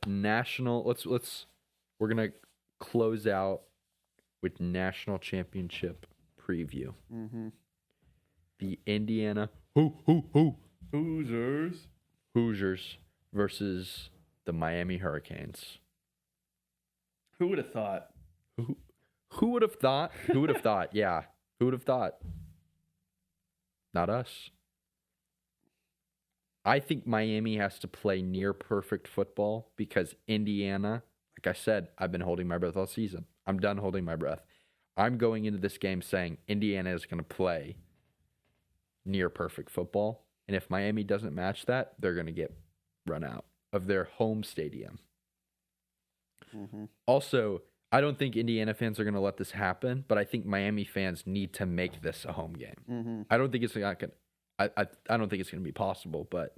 National. We're gonna close out with national championship preview. Mm-hmm. the Indiana Hoosiers versus the Miami Hurricanes. Who would have thought? Who would have thought? Who would have thought? Yeah. Who would have thought? Not us. I think Miami has to play near perfect football because Indiana, like I said, I've been holding my breath all season. I'm done holding my breath. I'm going into this game saying Indiana is going to play near perfect football. And if Miami doesn't match that, they're going to get run out of their home stadium. Mm-hmm. Also, I don't think Indiana fans are going to let this happen, but I think Miami fans need to make this a home game. Mm-hmm. I don't think it's not going. I don't think it's going to be possible, but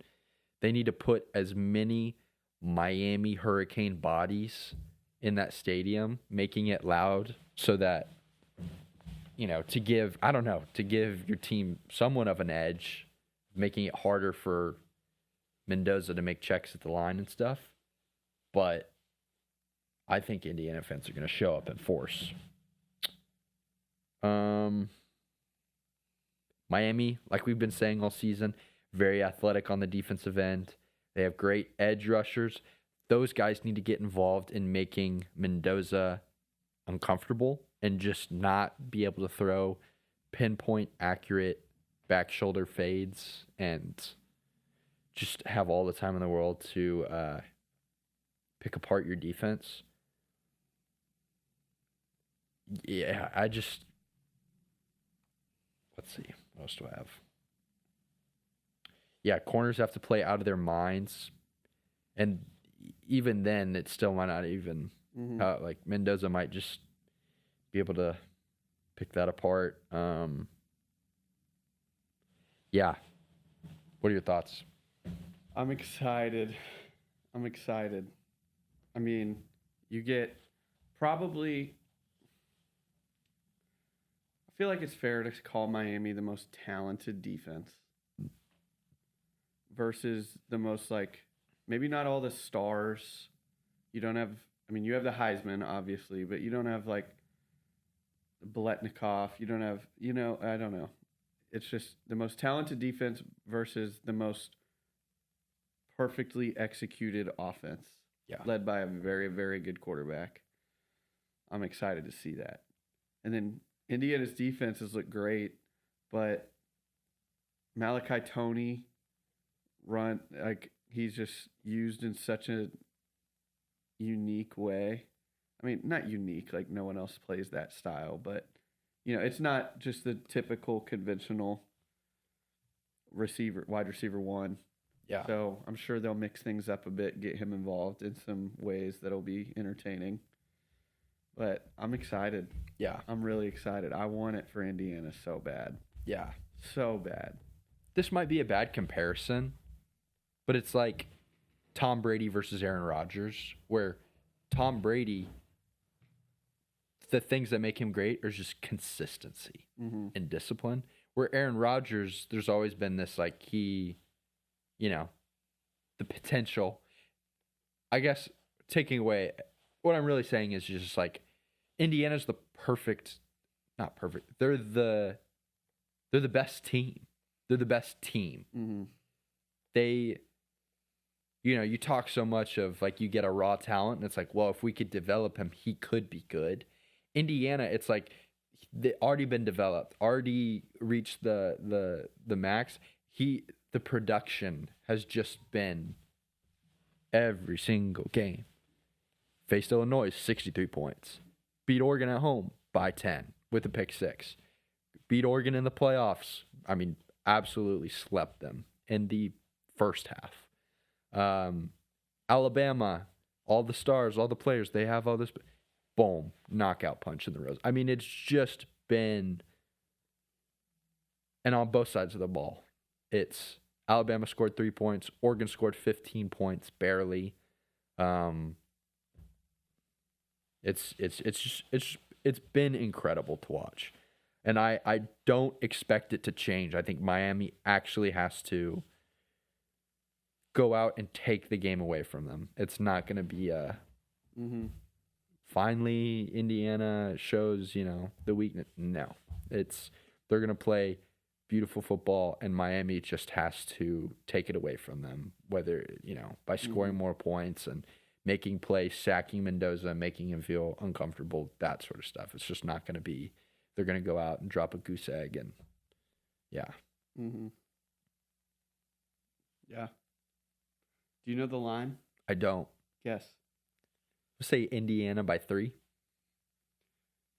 they need to put as many Miami Hurricane bodies in that stadium, making it loud so that, to give your team somewhat of an edge, making it harder for Mendoza to make checks at the line and stuff. But I think Indiana fans are going to show up in force. Miami, like we've been saying all season, very athletic on the defensive end. They have great edge rushers. Those guys need to get involved in making Mendoza uncomfortable and just not be able to throw pinpoint accurate back shoulder fades and just have all the time in the world to pick apart your defense. Yeah, let's see. What else do I have? Yeah, corners have to play out of their minds. And even then, it still might not even... like, Mendoza might just be able to pick that apart. Yeah. What are your thoughts? I'm excited. I mean, you get probably... I feel like it's fair to call Miami the most talented defense versus the most, maybe not all the stars. You don't have, you have the Heisman, obviously, but you don't have, Biletnikoff. You don't have, I don't know. It's just the most talented defense versus the most perfectly executed offense. Yeah. Led by a very, very good quarterback. I'm excited to see that. And then Indiana's defenses look great, but Malachi Toney he's just used in such a unique way. I mean, not unique, no one else plays that style, but it's not just the typical conventional wide receiver one. Yeah. So I'm sure they'll mix things up a bit, get him involved in some ways that'll be entertaining. But I'm excited. Yeah. I'm really excited. I want it for Indiana so bad. Yeah. So bad. This might be a bad comparison, but it's like Tom Brady versus Aaron Rodgers, where Tom Brady, the things that make him great are just consistency and discipline. Where Aaron Rodgers, there's always been this, the potential. I guess taking away, what I'm really saying is just Indiana's the not perfect. They're the best team. They're the best team. Mm-hmm. They, you talk so much of you get a raw talent and it's well, if we could develop him, he could be good. Indiana, it's they already been developed, already reached the max. The production has just been every single game. Faced Illinois, 63 points. Beat Oregon at home by 10 with a pick 6. Beat Oregon in the playoffs. Absolutely slept them in the first half. Alabama, all the stars, all the players, they have all this. Boom, knockout punch in the rose. It's just been, and on both sides of the ball, it's Alabama scored 3 points, Oregon scored 15 points, barely. It's been incredible to watch, and I don't expect it to change. I think Miami actually has to go out and take the game away from them. It's not going to be a finally Indiana shows the weakness. No, they're going to play beautiful football, and Miami just has to take it away from them, whether, by scoring more points and making plays, sacking Mendoza, making him feel uncomfortable, that sort of stuff. It's just not going to be, they're going to go out and drop a goose egg, and yeah. Mm-hmm. Yeah. Do you know the line? I don't. Yes. Let's say Indiana by 3.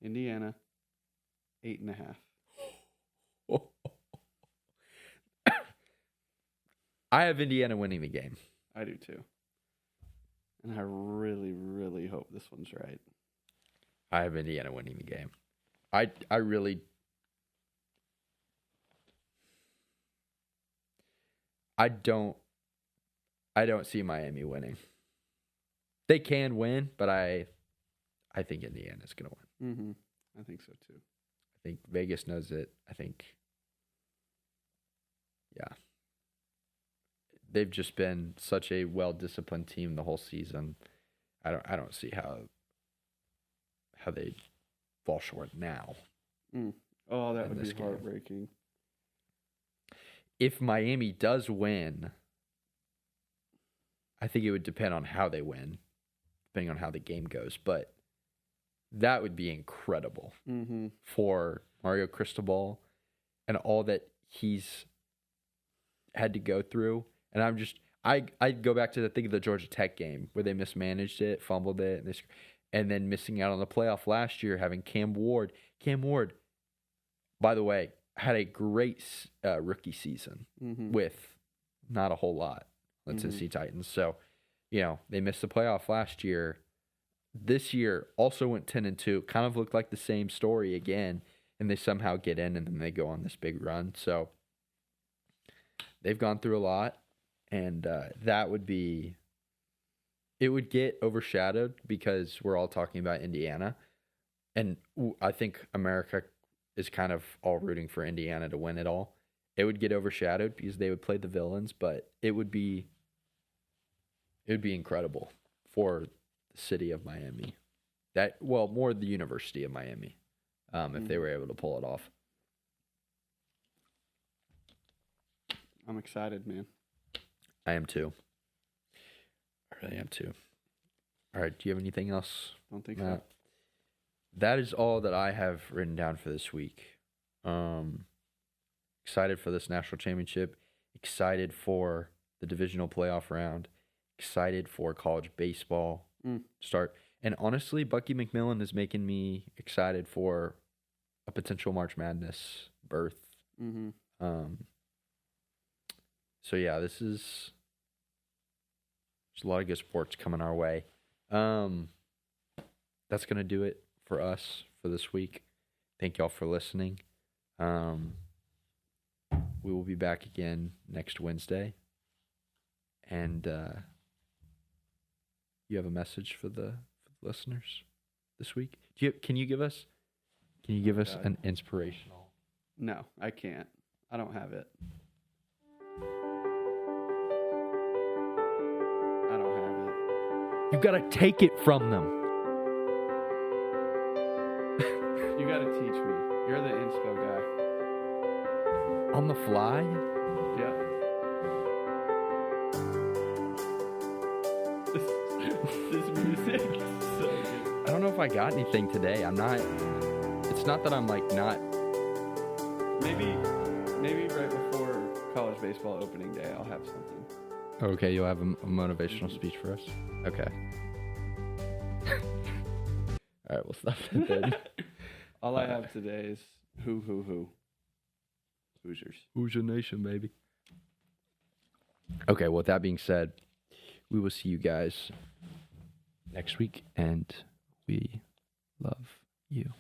Indiana, 8.5. I have Indiana winning the game. I do too. And I really, really hope this one's right. I have Indiana winning the game. I don't see Miami winning. They can win, but I think Indiana's going to win. Mm-hmm. I think so too. I think Vegas knows it. I think, yeah. They've just been such a well-disciplined team the whole season. I don't see how they fall short now. Oh, that would be heartbreaking. If Miami does win, I think it would depend on how they win, depending on how the game goes. But that would be incredible for Mario Cristobal and all that he's had to go through. And I go back to think of the Georgia Tech game where they mismanaged it, fumbled it, and then missing out on the playoff last year, having Cam Ward. Cam Ward, by the way, had a great rookie season with not a whole lot on Tennessee Titans. So, they missed the playoff last year. This year also went 10-2. Kind of looked like the same story again, and they somehow get in, and then they go on this big run. So they've gone through a lot, and it would get overshadowed because we're all talking about Indiana, and I think America is kind of all rooting for Indiana to win it all. It would get overshadowed because they would play the villains, but it would be incredible for the city of Miami. More the University of Miami, if they were able to pull it off. I'm excited, man. I am too. I really am too. All right, do you have anything else? Don't think so. That is all that I have written down for this week. Excited for this national championship. Excited for the divisional playoff round. Excited for college baseball start. And honestly, Bucky McMillan is making me excited for a potential March Madness berth. So yeah, there's a lot of good sports coming our way. That's gonna do it for us for this week. Thank y'all for listening. We will be back again next Wednesday. And you have a message for the listeners this week? Can you give us an inspirational? No, I can't. I don't have it. I don't have it. You gotta take it from them. You gotta teach me. You're the inspo guy. On the fly? Yeah. This music is so good. I don't know if I got anything today. It's not that I'm like not. Maybe right before college baseball opening day, I'll have something. Okay, you'll have a motivational speech for us? Okay. All right, we'll stop that then. All I have today is who. Hoosiers. Hoosier Nation, baby. Okay, well, with that being said, we will see you guys next week, and we love you.